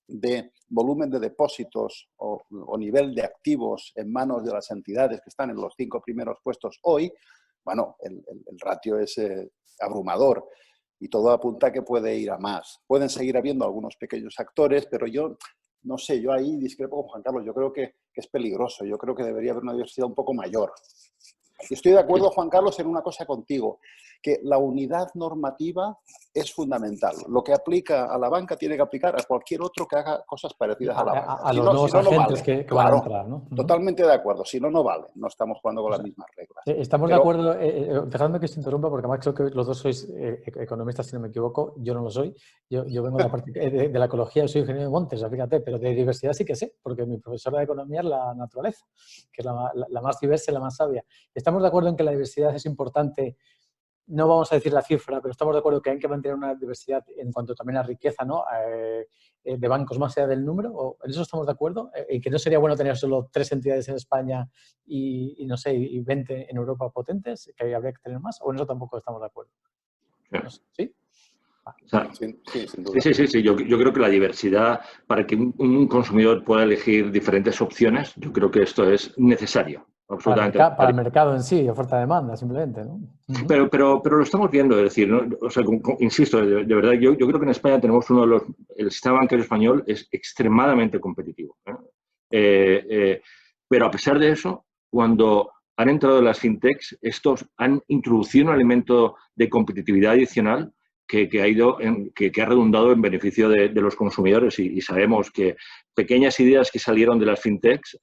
C: de volumen de depósitos o nivel de activos en manos de las entidades que están en los 5 primeros puestos hoy, bueno, el ratio es abrumador y todo apunta a que puede ir a más. Pueden seguir habiendo algunos pequeños actores, pero yo no sé, yo ahí discrepo con Juan Carlos, yo creo que es peligroso, yo creo que debería haber una diversidad un poco mayor. Y estoy de acuerdo, Juan Carlos, en una cosa contigo, que la unidad normativa es fundamental. Lo que aplica a la banca tiene que aplicar a cualquier otro que haga cosas parecidas a la banca.
A: A los nuevos agentes que van a entrar, ¿no?
C: Totalmente de acuerdo. Si no, no vale. No estamos jugando con las mismas reglas.
A: Estamos de acuerdo. Dejadme que os interrumpa, porque además creo que los dos sois economistas, si no me equivoco. Yo no lo soy. Yo vengo de la parte de la ecología, soy ingeniero de montes, fíjate, pero de diversidad sí que sé, porque mi profesora de economía es la naturaleza, que es la más diversa y la más sabia. Estamos de acuerdo en que la diversidad es importante. No vamos a decir la cifra, pero estamos de acuerdo que hay que mantener una diversidad en cuanto también a riqueza, ¿no? De bancos más allá del número. ¿O en eso estamos de acuerdo? ¿Y que no sería bueno tener solo 3 entidades en España y no sé, y 20 en Europa potentes? ¿Que habría que tener más? ¿O en eso tampoco estamos de acuerdo? No sé, ¿sí?
C: Sí.
B: Yo creo que la diversidad, para que un consumidor pueda elegir diferentes opciones, yo creo que esto es necesario. Absolutamente.
A: Para el mercado en sí, oferta-demanda, simplemente, ¿no?
B: Pero lo estamos viendo, es decir, ¿no? O sea, insisto, de verdad, yo creo que en España tenemos el sistema bancario español es extremadamente competitivo. Pero a pesar de eso, cuando han entrado las fintechs, estos han introducido un elemento de competitividad adicional que ha redundado en beneficio de los consumidores y sabemos que pequeñas ideas que salieron de las fintechs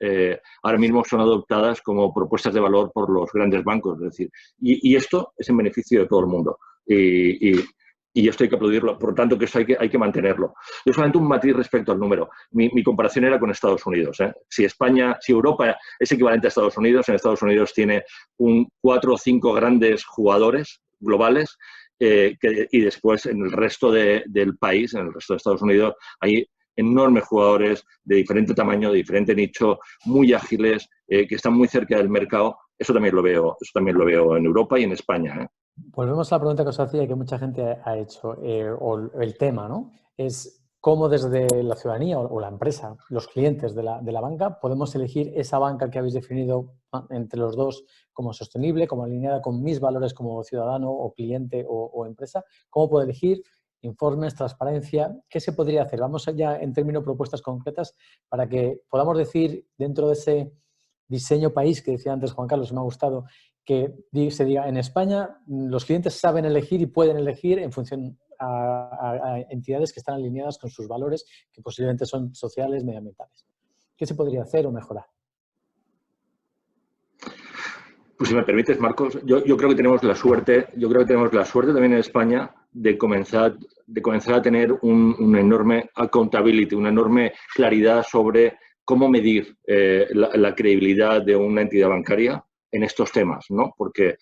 B: ahora mismo son adoptadas como propuestas de valor por los grandes bancos. Es decir, y esto es en beneficio de todo el mundo. Y esto hay que aplaudirlo. Por lo tanto, que eso hay que mantenerlo. Yo solamente un matiz respecto al número. Mi comparación era con Estados Unidos. Si Europa es equivalente a Estados Unidos, en Estados Unidos tiene 4 o 5 grandes jugadores globales y después en el resto del país, en el resto de Estados Unidos, hay enormes jugadores de diferente tamaño, de diferente nicho, muy ágiles, que están muy cerca del mercado. Eso también lo veo en Europa y en España.
A: Volvemos a la pregunta que os hacía y que mucha gente ha hecho, o el tema, ¿no? Es cómo desde la ciudadanía o la empresa, los clientes de la banca, podemos elegir esa banca que habéis definido entre los dos como sostenible, como alineada con mis valores como ciudadano o cliente o empresa. ¿Cómo puedo elegir? Informes, transparencia. ¿Qué se podría hacer? Vamos ya en términos de propuestas concretas para que podamos decir dentro de ese diseño país que decía antes Juan Carlos, me ha gustado, que se diga en España los clientes saben elegir y pueden elegir en función a entidades que están alineadas con sus valores, que posiblemente son sociales, medioambientales. ¿Qué se podría hacer o mejorar?
B: Pues si me permites, Marcos, yo creo que tenemos la suerte, también en España de comenzar a tener un enorme accountability, una enorme claridad sobre cómo medir la credibilidad de una entidad bancaria en estos temas, ¿no? Porque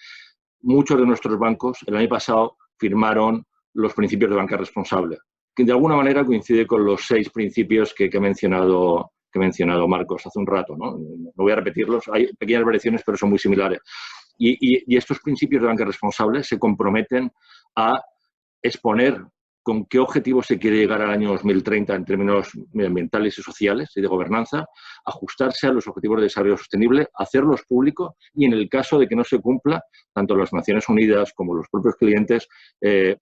B: muchos de nuestros bancos el año pasado firmaron los principios de banca responsable, que de alguna manera coincide con los 6 principios que he mencionado Marcos hace un rato, ¿no? No voy a repetirlos, hay pequeñas variaciones, pero son muy similares. Y estos principios de banca responsable se comprometen a exponer con qué objetivos se quiere llegar al año 2030 en términos medioambientales y sociales y de gobernanza, ajustarse a los objetivos de desarrollo sostenible, hacerlos públicos y en el caso de que no se cumpla, tanto las Naciones Unidas como los propios clientes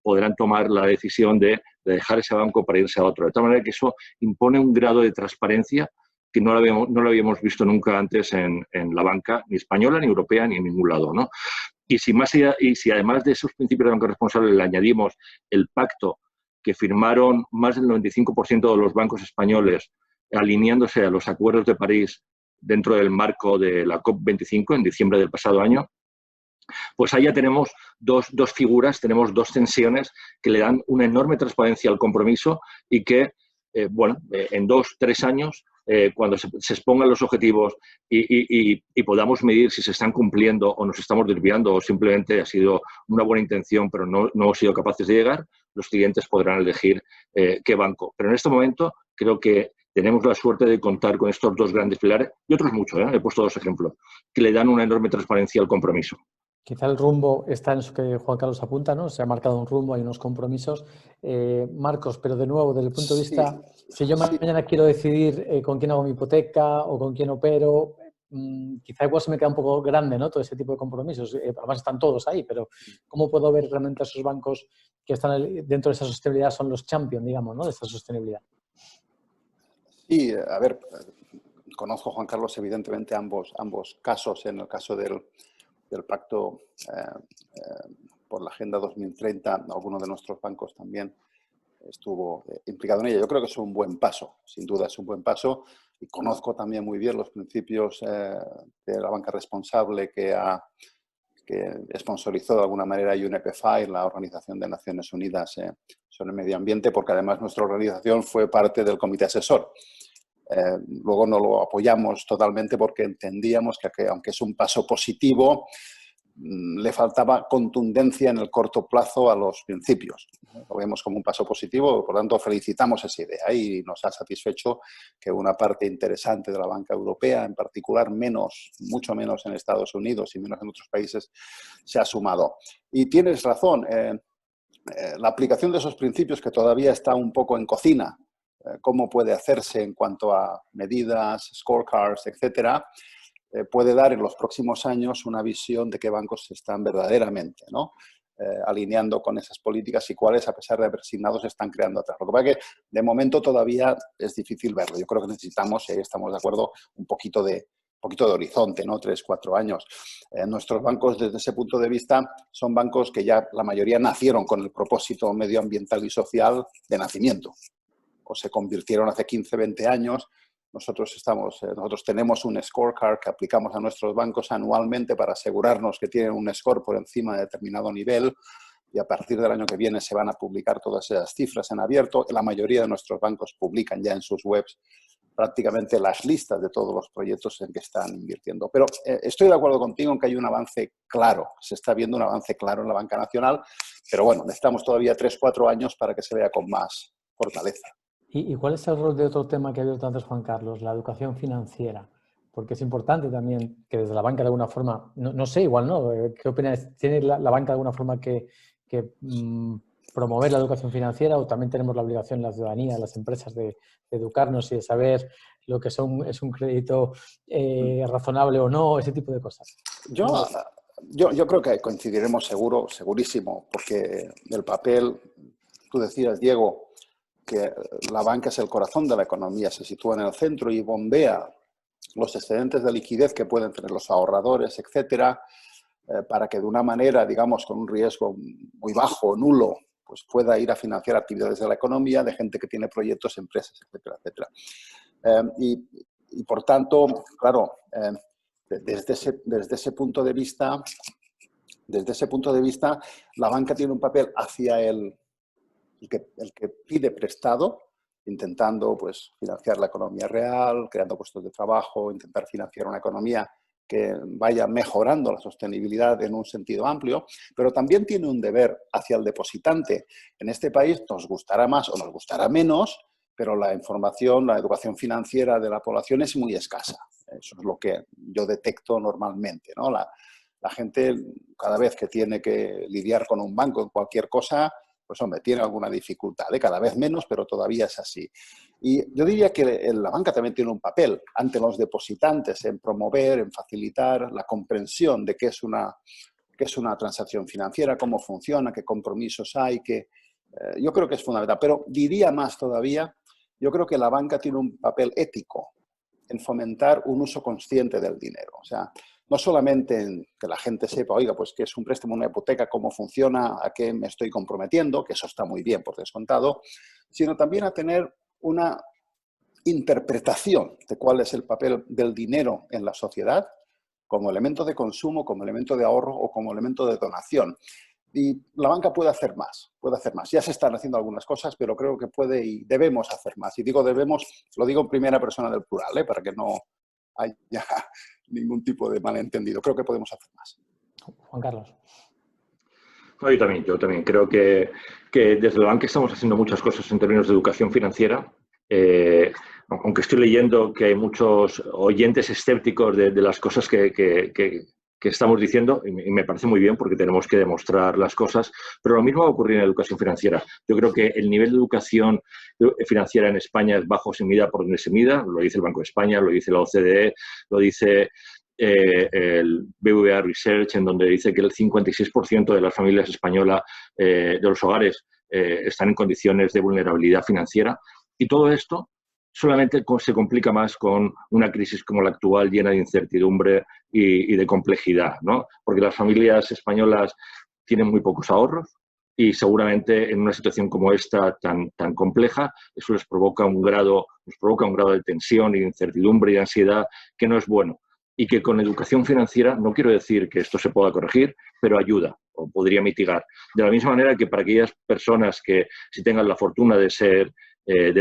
B: podrán tomar la decisión de dejar ese banco para irse a otro. De tal manera que eso impone un grado de transparencia que no lo habíamos visto nunca antes en la banca, ni española, ni europea, ni en ningún lado, ¿no? Y si además de esos principios de banca responsable le añadimos el pacto que firmaron más del 95% de los bancos españoles alineándose a los acuerdos de París dentro del marco de la COP25 en diciembre del pasado año, pues ahí ya tenemos dos figuras, tenemos 2 tensiones que le dan una enorme transparencia al compromiso y que, en 2-3 años, cuando se expongan los objetivos y podamos medir si se están cumpliendo o nos estamos desviando o simplemente ha sido una buena intención pero no hemos sido capaces de llegar, los clientes podrán elegir qué banco. Pero en este momento creo que tenemos la suerte de contar con estos 2 grandes pilares y otros muchos, he puesto 2 ejemplos, que le dan una enorme transparencia al compromiso.
A: Quizá el rumbo está en eso que Juan Carlos apunta, ¿no? Se ha marcado un rumbo, hay unos compromisos. Marcos, pero de nuevo, desde el punto de vista, si yo mañana quiero decidir con quién hago mi hipoteca o con quién opero, quizá igual se me queda un poco grande, ¿no? Todo ese tipo de compromisos. Además están todos ahí, pero ¿cómo puedo ver realmente a esos bancos que están dentro de esa sostenibilidad, son los champions, digamos, ¿no? De esa sostenibilidad?
C: Sí, a ver, conozco, Juan Carlos, evidentemente ambos casos. En el caso del Pacto por la Agenda 2030, alguno de nuestros bancos también estuvo implicado en ella. Yo creo que es un buen paso, sin duda es un buen paso, y conozco también muy bien los principios de la banca responsable que sponsorizó de alguna manera UNEP-FI, la Organización de Naciones Unidas sobre el Medio Ambiente, porque además nuestra organización fue parte del comité asesor. Luego no lo apoyamos totalmente porque entendíamos que aunque es un paso positivo, le faltaba contundencia en el corto plazo a los principios. Lo vemos como un paso positivo, por lo tanto felicitamos esa idea y nos ha satisfecho que una parte interesante de la banca europea, en particular mucho menos en Estados Unidos y menos en otros países, se ha sumado. Y tienes razón, la aplicación de esos principios que todavía está un poco en cocina, cómo puede hacerse en cuanto a medidas, scorecards, etcétera, puede dar en los próximos años una visión de qué bancos se están verdaderamente, ¿no? Alineando con esas políticas y cuáles, a pesar de haber signado, se están creando atrás. Lo que pasa es que de momento todavía es difícil verlo. Yo creo que necesitamos, y ahí estamos de acuerdo, un poquito de horizonte, ¿no? 3-4 años. Nuestros bancos, desde ese punto de vista, son bancos que ya la mayoría nacieron con el propósito medioambiental y social de nacimiento, o se convirtieron hace 15-20 años. Nosotros tenemos un scorecard que aplicamos a nuestros bancos anualmente para asegurarnos que tienen un score por encima de determinado nivel, y a partir del año que viene se van a publicar todas esas cifras en abierto. La mayoría de nuestros bancos publican ya en sus webs prácticamente las listas de todos los proyectos en que están invirtiendo. Pero estoy de acuerdo contigo en que hay un avance claro, se está viendo un avance claro en la banca nacional, pero bueno, necesitamos todavía 3-4 años para que se vea con más fortaleza.
A: ¿Y cuál es el rol de otro tema que ha abierto antes Juan Carlos, la educación financiera? Porque es importante también que desde la banca de alguna forma, no sé, igual no, ¿qué opinas? ¿Tiene la banca de alguna forma que promover la educación financiera, o también tenemos la obligación, la ciudadanía, las empresas, de educarnos y de saber lo que es un crédito razonable o no, ese tipo de cosas?
C: Yo creo que coincidiremos segurísimo, porque el papel, tú decías, Diego, que la banca es el corazón de la economía, se sitúa en el centro y bombea los excedentes de liquidez que pueden tener los ahorradores, etcétera, para que de una manera, digamos, con un riesgo muy bajo, nulo, pues pueda ir a financiar actividades de la economía de gente que tiene proyectos, empresas, etcétera, etcétera. Y por tanto, claro, desde ese punto de vista, la banca tiene un papel hacia el que pide prestado, intentando pues financiar la economía real, creando puestos de trabajo, intentar financiar una economía que vaya mejorando la sostenibilidad en un sentido amplio, pero también tiene un deber hacia el depositante. En este país nos gustará más o nos gustará menos, pero la información, la educación financiera de la población es muy escasa. Eso es lo que yo detecto normalmente, ¿no? La gente, cada vez que tiene que lidiar con un banco en cualquier cosa, pues hombre, tiene alguna dificultad, cada vez menos, pero todavía es así. Y yo diría que la banca también tiene un papel ante los depositantes en promover, en facilitar la comprensión de qué es una transacción financiera, cómo funciona, qué compromisos hay, yo creo que es fundamental. Pero diría más todavía, yo creo que la banca tiene un papel ético en fomentar un uso consciente del dinero. O sea, no solamente en que la gente sepa, oiga, pues qué es un préstamo, una hipoteca, cómo funciona, a qué me estoy comprometiendo, que eso está muy bien por descontado, sino también a tener una interpretación de cuál es el papel del dinero en la sociedad como elemento de consumo, como elemento de ahorro o como elemento de donación. Y la banca puede hacer más, puede hacer más. Ya se están haciendo algunas cosas, pero creo que puede y debemos hacer más. Y digo debemos, lo digo en primera persona del plural, para que no haya ningún tipo de malentendido. Creo que podemos hacer más.
A: Juan Carlos.
B: No, yo también creo que desde la banca estamos haciendo muchas cosas en términos de educación financiera. Aunque estoy leyendo que hay muchos oyentes escépticos de las cosas que estamos diciendo, y me parece muy bien porque tenemos que demostrar las cosas, pero lo mismo va a ocurrir en la educación financiera. Yo creo que el nivel de educación financiera en España es bajo, se mida por donde se mida, lo dice el Banco de España, lo dice la OCDE, lo dice el BBVA Research, en donde dice que el 56% de las familias españolas, de los hogares, están en condiciones de vulnerabilidad financiera. Y todo esto solamente se complica más con una crisis como la actual, llena de incertidumbre y de complejidad, ¿no? Porque las familias españolas tienen muy pocos ahorros y seguramente en una situación como esta tan compleja, eso les provoca un grado de tensión y de incertidumbre y de ansiedad que no es bueno. Y que con educación financiera, no quiero decir que esto se pueda corregir, pero ayuda o podría mitigar. De la misma manera que para aquellas personas que si tengan la fortuna de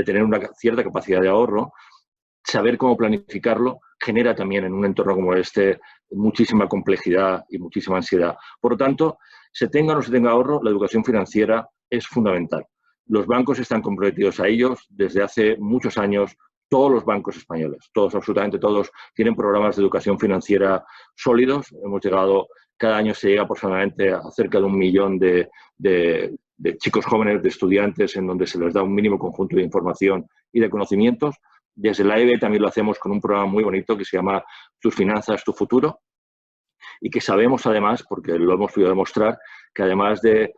B: tener una cierta capacidad de ahorro, saber cómo planificarlo genera también en un entorno como este muchísima complejidad y muchísima ansiedad. Por lo tanto, se tenga o no se tenga ahorro, la educación financiera es fundamental. Los bancos están comprometidos a ellos desde hace muchos años. Todos los bancos españoles, todos, absolutamente todos, tienen programas de educación financiera sólidos. Cada año se llega aproximadamente a cerca de 1 millón de chicos jóvenes, de estudiantes, en donde se les da un mínimo conjunto de información y de conocimientos. Desde la EBE también lo hacemos con un programa muy bonito que se llama Tus finanzas, tu futuro, y que sabemos además, porque lo hemos podido demostrar, que además de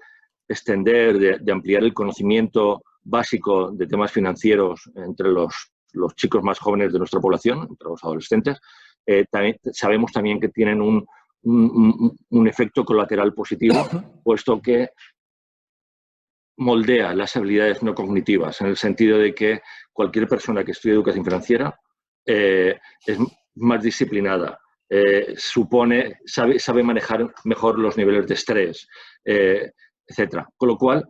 B: extender, de ampliar el conocimiento básico de temas financieros entre los chicos más jóvenes de nuestra población, entre los adolescentes, sabemos también que tienen un efecto colateral positivo, puesto que moldea las habilidades no cognitivas, en el sentido de que cualquier persona que estudie educación financiera es más disciplinada, sabe manejar mejor los niveles de estrés, etcétera. Con lo cual,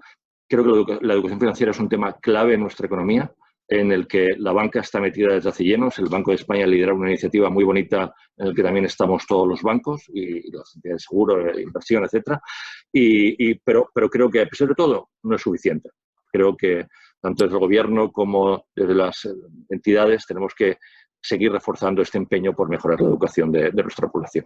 B: creo que la educación financiera es un tema clave en nuestra economía, en el que la banca está metida desde hace llenos. El Banco de España lidera una iniciativa muy bonita en la que también estamos todos los bancos y las entidades de seguro, de inversión, etcétera. Pero creo que, a pesar de todo, no es suficiente. Creo que tanto desde el Gobierno como desde las entidades tenemos que seguir reforzando este empeño por mejorar la educación de nuestra población.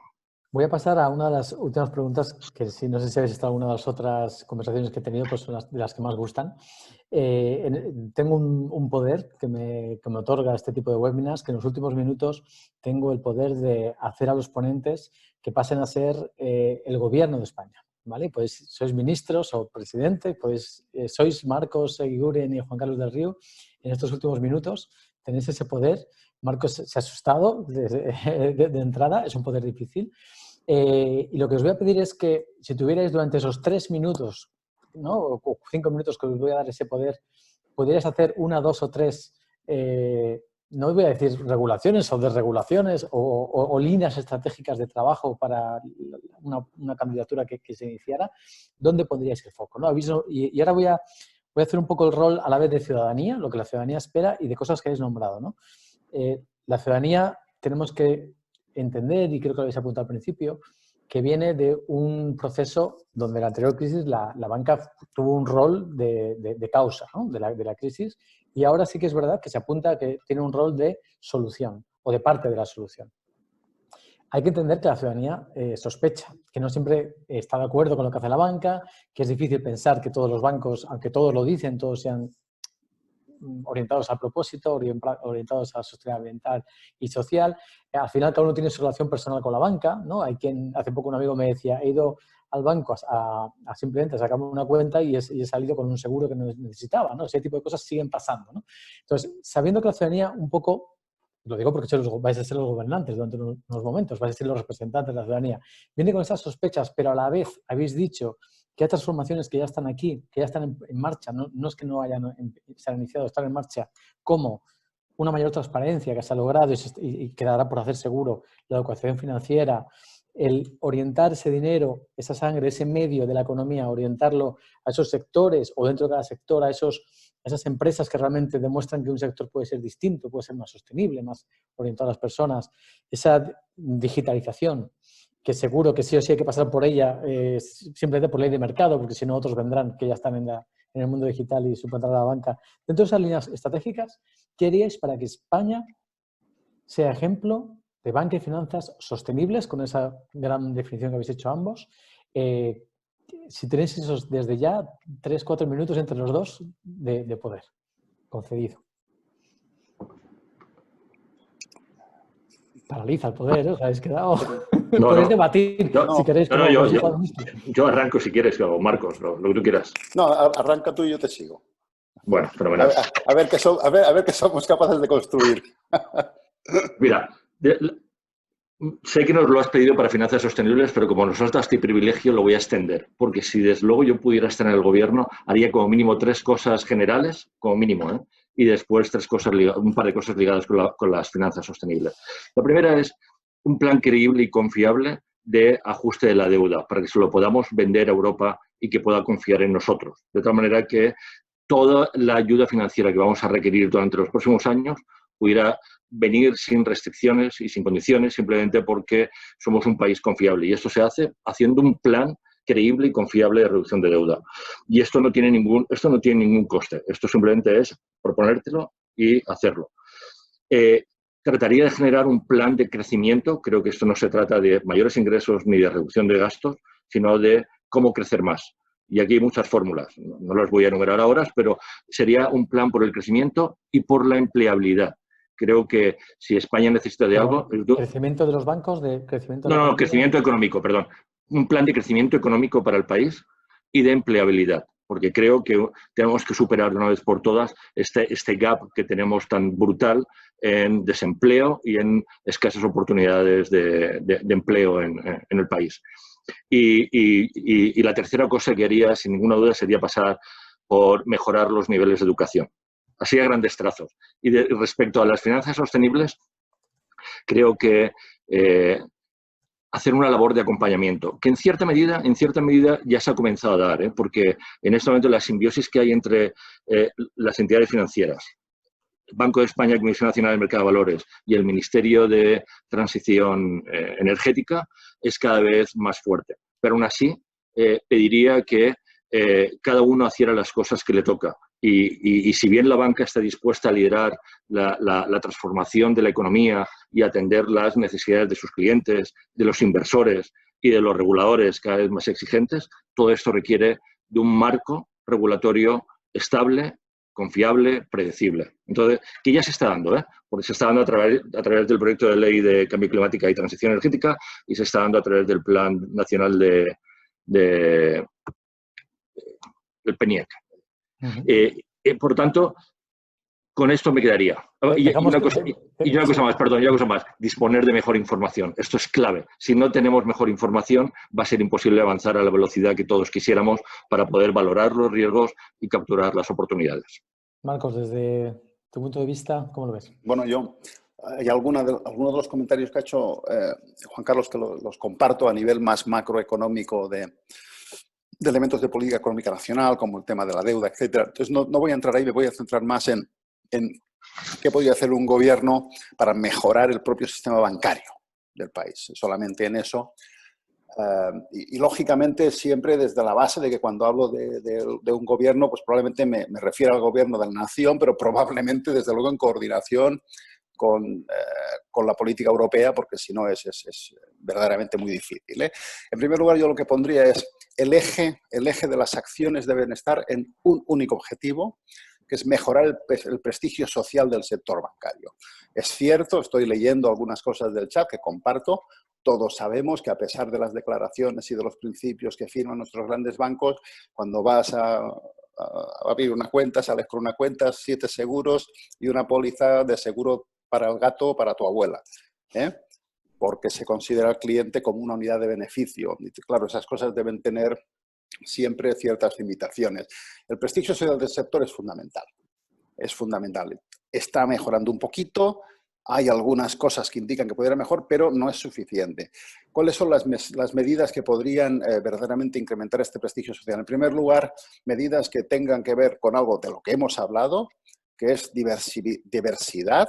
A: Voy a pasar a una de las últimas preguntas que no sé si habéis estado en alguna de las otras conversaciones que he tenido, pues son de las que más gustan. Tengo un poder que me otorga este tipo de webinars, que en los últimos minutos tengo el poder de hacer a los ponentes que pasen a ser el Gobierno de España, ¿vale? Pues sois ministros o presidente, pues sois Marcos Eguiguren y Juan Carlos del Río. En estos últimos minutos tenéis ese poder. Marcos se ha asustado de entrada, es un poder difícil. Y lo que os voy a pedir es que si tuvierais durante esos 3 minutos, ¿no? O 5 minutos que os voy a dar ese poder, pudierais hacer 1, 2 o 3, no voy a decir regulaciones o desregulaciones o líneas estratégicas de trabajo para una candidatura que se iniciara, ¿dónde pondríais el foco, ¿no? Y ahora voy a hacer un poco el rol a la vez de ciudadanía, lo que la ciudadanía espera y de cosas que habéis nombrado, ¿no? La ciudadanía tenemos que entender, y creo que lo habéis apuntado al principio, que viene de un proceso donde en la anterior crisis la banca tuvo un rol de causa, ¿no? de la crisis, y ahora sí que es verdad que se apunta a que tiene un rol de solución o de parte de la solución. Hay que entender que la ciudadanía sospecha, que no siempre está de acuerdo con lo que hace la banca, que es difícil pensar que todos los bancos, aunque todos lo dicen, todos sean orientados al propósito, orientados a la sostenibilidad ambiental y social. Al final cada uno tiene su relación personal con la banca, ¿no? Hay quien, hace poco un amigo me decía, he ido al banco a simplemente sacarme una cuenta y he salido con un seguro que no necesitaba, ¿no? Ese tipo de cosas siguen pasando, ¿no? Entonces, sabiendo que la ciudadanía un poco, lo digo porque vais a ser los gobernantes durante unos momentos, vais a ser los representantes de la ciudadanía, viene con esas sospechas, pero a la vez habéis dicho que hay transformaciones que ya están aquí, que ya están en marcha, no es que no se han iniciado, están en marcha, como una mayor transparencia que se ha logrado y quedará por hacer seguro, la educación financiera, el orientar ese dinero, esa sangre, ese medio de la economía, orientarlo a esos sectores o dentro de cada sector, a esas empresas que realmente demuestran que un sector puede ser distinto, puede ser más sostenible, más orientado a las personas, esa digitalización, que seguro que sí o sí hay que pasar por ella simplemente por ley de mercado, porque si no otros vendrán que ya están en el mundo digital y suplantarán a la banca. Dentro de esas líneas estratégicas, ¿qué haríais para que España sea ejemplo de banca y finanzas sostenibles, con esa gran definición que habéis hecho ambos? Si tenéis esos desde ya 3-4 minutos entre los dos de poder concedido. Paraliza el poder, ¿eh? Os habéis quedado. Podéis debatir si queréis.
B: Yo arranco si quieres, o Marcos, lo que tú quieras.
C: No, arranca tú y yo te sigo.
B: Bueno, fenomenal.
C: A ver qué somos capaces de construir.
B: Mira, sé que nos lo has pedido para finanzas sostenibles, pero como nos has dado este privilegio, lo voy a extender. Porque si desde luego yo pudiera estar en el gobierno, haría como mínimo 3 cosas generales, como mínimo, ¿eh? Y después un par de cosas ligadas con las finanzas sostenibles. La primera es un plan creíble y confiable de ajuste de la deuda, para que se lo podamos vender a Europa y que pueda confiar en nosotros. De tal manera que toda la ayuda financiera que vamos a requerir durante los próximos años pudiera venir sin restricciones y sin condiciones, simplemente porque somos un país confiable. Y esto se hace haciendo un plan creíble y confiable de reducción de deuda. Y esto no tiene ningún coste. Esto simplemente es proponértelo y hacerlo. Trataría de generar un plan de crecimiento. Creo que esto no se trata de mayores ingresos ni de reducción de gastos, sino de cómo crecer más. Y aquí hay muchas fórmulas. No las voy a enumerar ahora, pero sería un plan por el crecimiento y por la empleabilidad. Creo que si España necesita de algo...
A: ¿Crecimiento de los bancos?
B: No, crecimiento económico, perdón. Un plan de crecimiento económico para el país y de empleabilidad, porque creo que tenemos que superar de una vez por todas este gap que tenemos tan brutal en desempleo y en escasas oportunidades de empleo en el país. Y la tercera cosa que haría, sin ninguna duda, sería pasar por mejorar los niveles de educación. Así a grandes trazos. Y respecto a las finanzas sostenibles, creo que hacer una labor de acompañamiento, que en cierta medida ya se ha comenzado a dar, porque en este momento la simbiosis que hay entre las entidades financieras, el Banco de España, Comisión Nacional del Mercado de Valores y el Ministerio de Transición Energética es cada vez más fuerte. Pero aún así, pediría que cada uno hiciera las cosas que le toca. Y si bien la banca está dispuesta a liderar la transformación de la economía y atender las necesidades de sus clientes, de los inversores y de los reguladores cada vez más exigentes, todo esto requiere de un marco regulatorio estable, confiable, predecible. Entonces, que ya se está dando, porque se está dando a través del proyecto de ley de cambio climático y transición energética y se está dando a través del Plan Nacional del PNIEC. Por tanto, con esto me quedaría. Y una cosa más, disponer de mejor información. Esto es clave. Si no tenemos mejor información, va a ser imposible avanzar a la velocidad que todos quisiéramos para poder valorar los riesgos y capturar las oportunidades.
A: Marcos, desde tu punto de vista, ¿cómo lo ves?
C: Bueno, hay algunos de los comentarios que ha hecho Juan Carlos que los comparto a nivel más macroeconómico de elementos de política económica nacional, como el tema de la deuda, etcétera. Entonces, no voy a entrar ahí, me voy a centrar más en qué podría hacer un gobierno para mejorar el propio sistema bancario. del país. Solamente en eso. Y lógicamente siempre desde la base de que cuando hablo de un gobierno, pues probablemente me refiero al gobierno de la nación, pero probablemente desde luego en coordinación con la política europea, porque si no es verdaderamente muy difícil, ¿eh? En primer lugar, yo lo que pondría es el eje de las acciones deben estar en un único objetivo, que es mejorar el prestigio social del sector bancario. Es cierto, estoy leyendo algunas cosas del chat que comparto. Todos sabemos que a pesar de las declaraciones y de los principios que firman nuestros grandes bancos, cuando vas a abrir una cuenta, sales con una cuenta, 7 seguros y una póliza de seguro para el gato o para tu abuela, ¿eh? Porque se considera al cliente como una unidad de beneficio. Y claro, esas cosas deben tener siempre ciertas limitaciones. El prestigio social del sector es fundamental. Es fundamental. Está mejorando un poquito. Hay algunas cosas que indican que podría mejor, pero no es suficiente. ¿Cuáles son las medidas que podrían verdaderamente incrementar este prestigio social? En primer lugar, medidas que tengan que ver con algo de lo que hemos hablado, que es diversidad,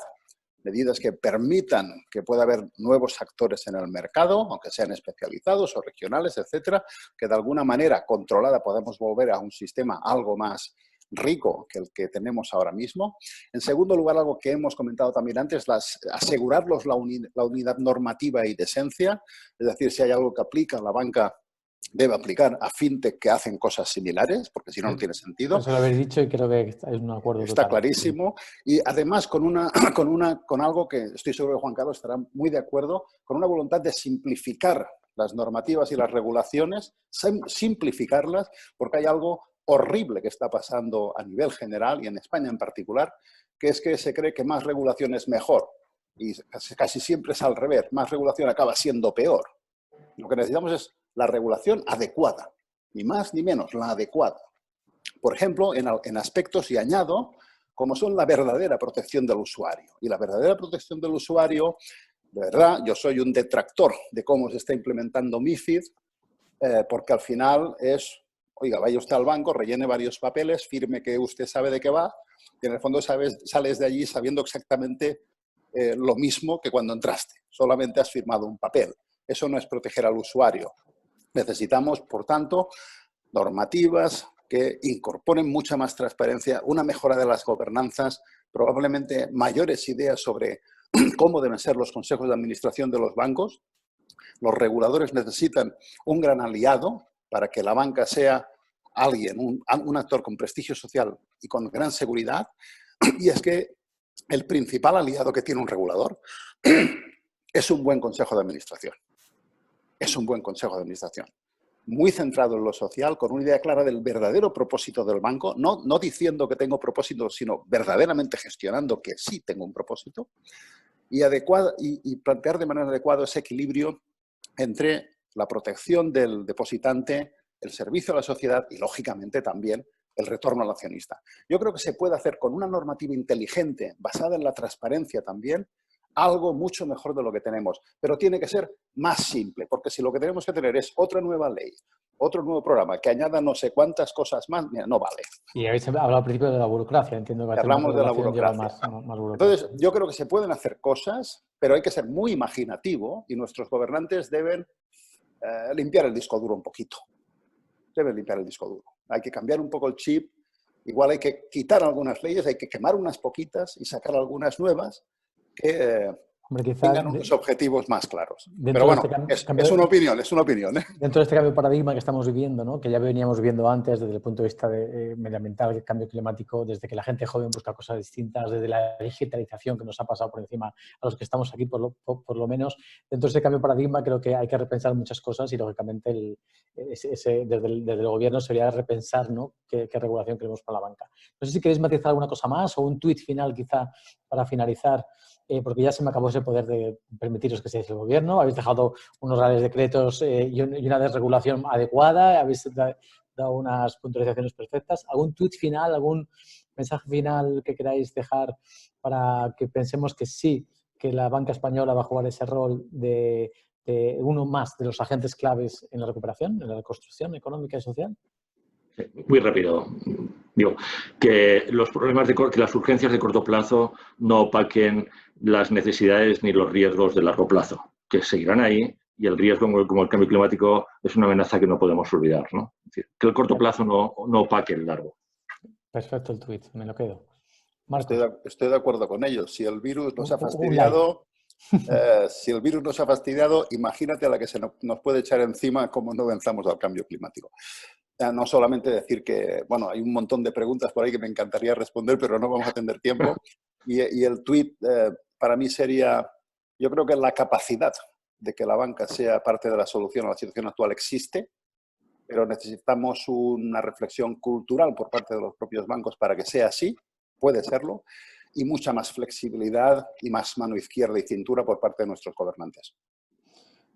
C: medidas que permitan que pueda haber nuevos actores en el mercado, aunque sean especializados o regionales, etcétera, que de alguna manera controlada podamos volver a un sistema algo más rico que el que tenemos ahora mismo. En segundo lugar, algo que hemos comentado también antes, asegurarlos la unidad normativa y de esencia, es decir, si hay algo que aplica la banca, debe aplicar a fintech que hacen cosas similares, porque si no, no tiene sentido.
A: Eso lo habéis dicho y creo que es un acuerdo
C: Está
A: total.
C: clarísimo. Y además con algo que estoy seguro que Juan Carlos estará muy de acuerdo, con una voluntad de simplificar las normativas y las regulaciones, simplificarlas, porque hay algo horrible que está pasando a nivel general y en España en particular, que es que se cree que más regulación es mejor. Y casi siempre es al revés. Más regulación acaba siendo peor. Lo que necesitamos es la regulación adecuada, ni más ni menos, la adecuada. Por ejemplo, en aspectos, y añado, como son la verdadera protección del usuario. Y la verdadera protección del usuario, de verdad, yo soy un detractor de cómo se está implementando MiFID, porque al final es, oiga, vaya usted al banco, rellene varios papeles, firme que usted sabe de qué va, y en el fondo sales de allí sabiendo exactamente lo mismo que cuando entraste. Solamente has firmado un papel. Eso no es proteger al usuario. Necesitamos, por tanto, normativas que incorporen mucha más transparencia, una mejora de las gobernanzas, probablemente mayores ideas sobre cómo deben ser los consejos de administración de los bancos. Los reguladores necesitan un gran aliado para que la banca sea alguien, un actor con prestigio social y con gran seguridad. Y es que el principal aliado que tiene un regulador es un buen consejo de administración. Es un buen consejo de administración. Muy centrado en lo social, con una idea clara del verdadero propósito del banco, no diciendo que tengo propósito, sino verdaderamente gestionando que sí tengo un propósito, y plantear de manera adecuada ese equilibrio entre la protección del depositante, el servicio a la sociedad y, lógicamente, también el retorno al accionista. Yo creo que se puede hacer con una normativa inteligente, basada en la transparencia también, algo mucho mejor de lo que tenemos, pero tiene que ser más simple, porque si lo que tenemos que tener es otra nueva ley, otro nuevo programa que añada no sé cuántas cosas más, mira, no vale.
A: Y habéis hablado al principio de la burocracia, entiendo que
C: hablamos de la burocracia.
A: Más burocracia.
C: Entonces, yo creo que se pueden hacer cosas, pero hay que ser muy imaginativo y nuestros gobernantes deben limpiar el disco duro un poquito. Deben limpiar el disco duro. Hay que cambiar un poco el chip, igual hay que quitar algunas leyes, hay que quemar unas poquitas y sacar algunas nuevas que tengan unos objetivos más claros. Pero bueno, es una opinión, es una opinión, ¿eh?
A: Dentro de este cambio de paradigma que estamos viviendo, ¿no? Que ya veníamos viendo antes desde el punto de vista medioambiental, el cambio climático, desde que la gente joven busca cosas distintas, desde la digitalización que nos ha pasado por encima a los que estamos aquí, por lo menos, dentro de este cambio de paradigma creo que hay que repensar muchas cosas y, lógicamente, desde el gobierno sería repensar, ¿no? qué regulación queremos para la banca. No sé si queréis matizar alguna cosa más o un tuit final quizá para finalizar, porque ya se me acabó ese poder de permitiros que seáis el gobierno. Habéis dejado unos reales decretos y una desregulación adecuada, habéis dado unas puntualizaciones perfectas. ¿Algún tuit final, algún mensaje final que queráis dejar para que pensemos que sí, que la banca española va a jugar ese rol de uno más de los agentes claves en la recuperación, en la reconstrucción económica y social?
B: Muy rápido. Digo, que los problemas que las urgencias de corto plazo no opaquen las necesidades ni los riesgos de largo plazo. que seguirán ahí y el riesgo como el cambio climático es una amenaza que no podemos olvidar, ¿no? Es decir, que el corto plazo no opaque el largo.
A: Perfecto el tuit, me lo quedo. Marcos.
C: Estoy de acuerdo con ellos. Si el virus nos ha fastidiado, imagínate a la que se nos puede echar encima como no venzamos al cambio climático. No solamente decir que, bueno, hay un montón de preguntas por ahí que me encantaría responder, pero no vamos a tener tiempo. Y el tuit para mí sería, yo creo que la capacidad de que la banca sea parte de la solución a la situación actual existe, pero necesitamos una reflexión cultural por parte de los propios bancos para que sea así, puede serlo, y mucha más flexibilidad y más mano izquierda y cintura por parte de nuestros gobernantes.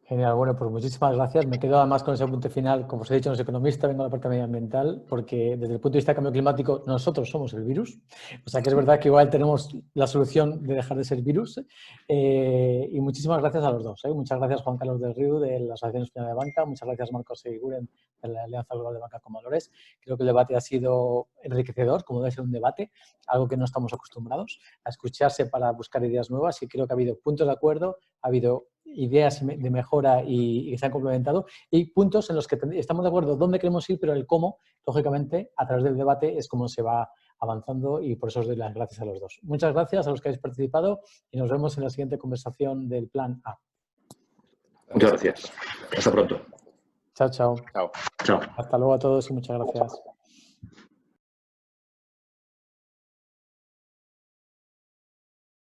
A: Genial, bueno, pues muchísimas gracias. Me quedo además con ese punto final. Como os he dicho, no soy economista, vengo de la parte medioambiental, porque desde el punto de vista del cambio climático nosotros somos el virus. O sea que es verdad que igual tenemos la solución de dejar de ser virus. Y muchísimas gracias a los dos. Muchas gracias Juan Carlos del Riu, de la Asociación Española de Banca. Muchas gracias Marcos Eguiguren, de la Alianza Global de Banca con Valores. Creo que el debate ha sido enriquecedor, como debe ser un debate, algo que no estamos acostumbrados, a escucharse para buscar ideas nuevas, y creo que ha habido puntos de acuerdo, ha habido ideas de mejora y que se han complementado, y puntos en los que estamos de acuerdo dónde queremos ir, pero el cómo, lógicamente, a través del debate es como se va avanzando, y por eso os doy las gracias a los dos. Muchas gracias a los que habéis participado y nos vemos en la siguiente conversación del Plan A.
B: Muchas gracias. Hasta pronto.
A: Chao, chao.
C: Chao.
B: Chao.
A: Hasta luego a todos y muchas gracias.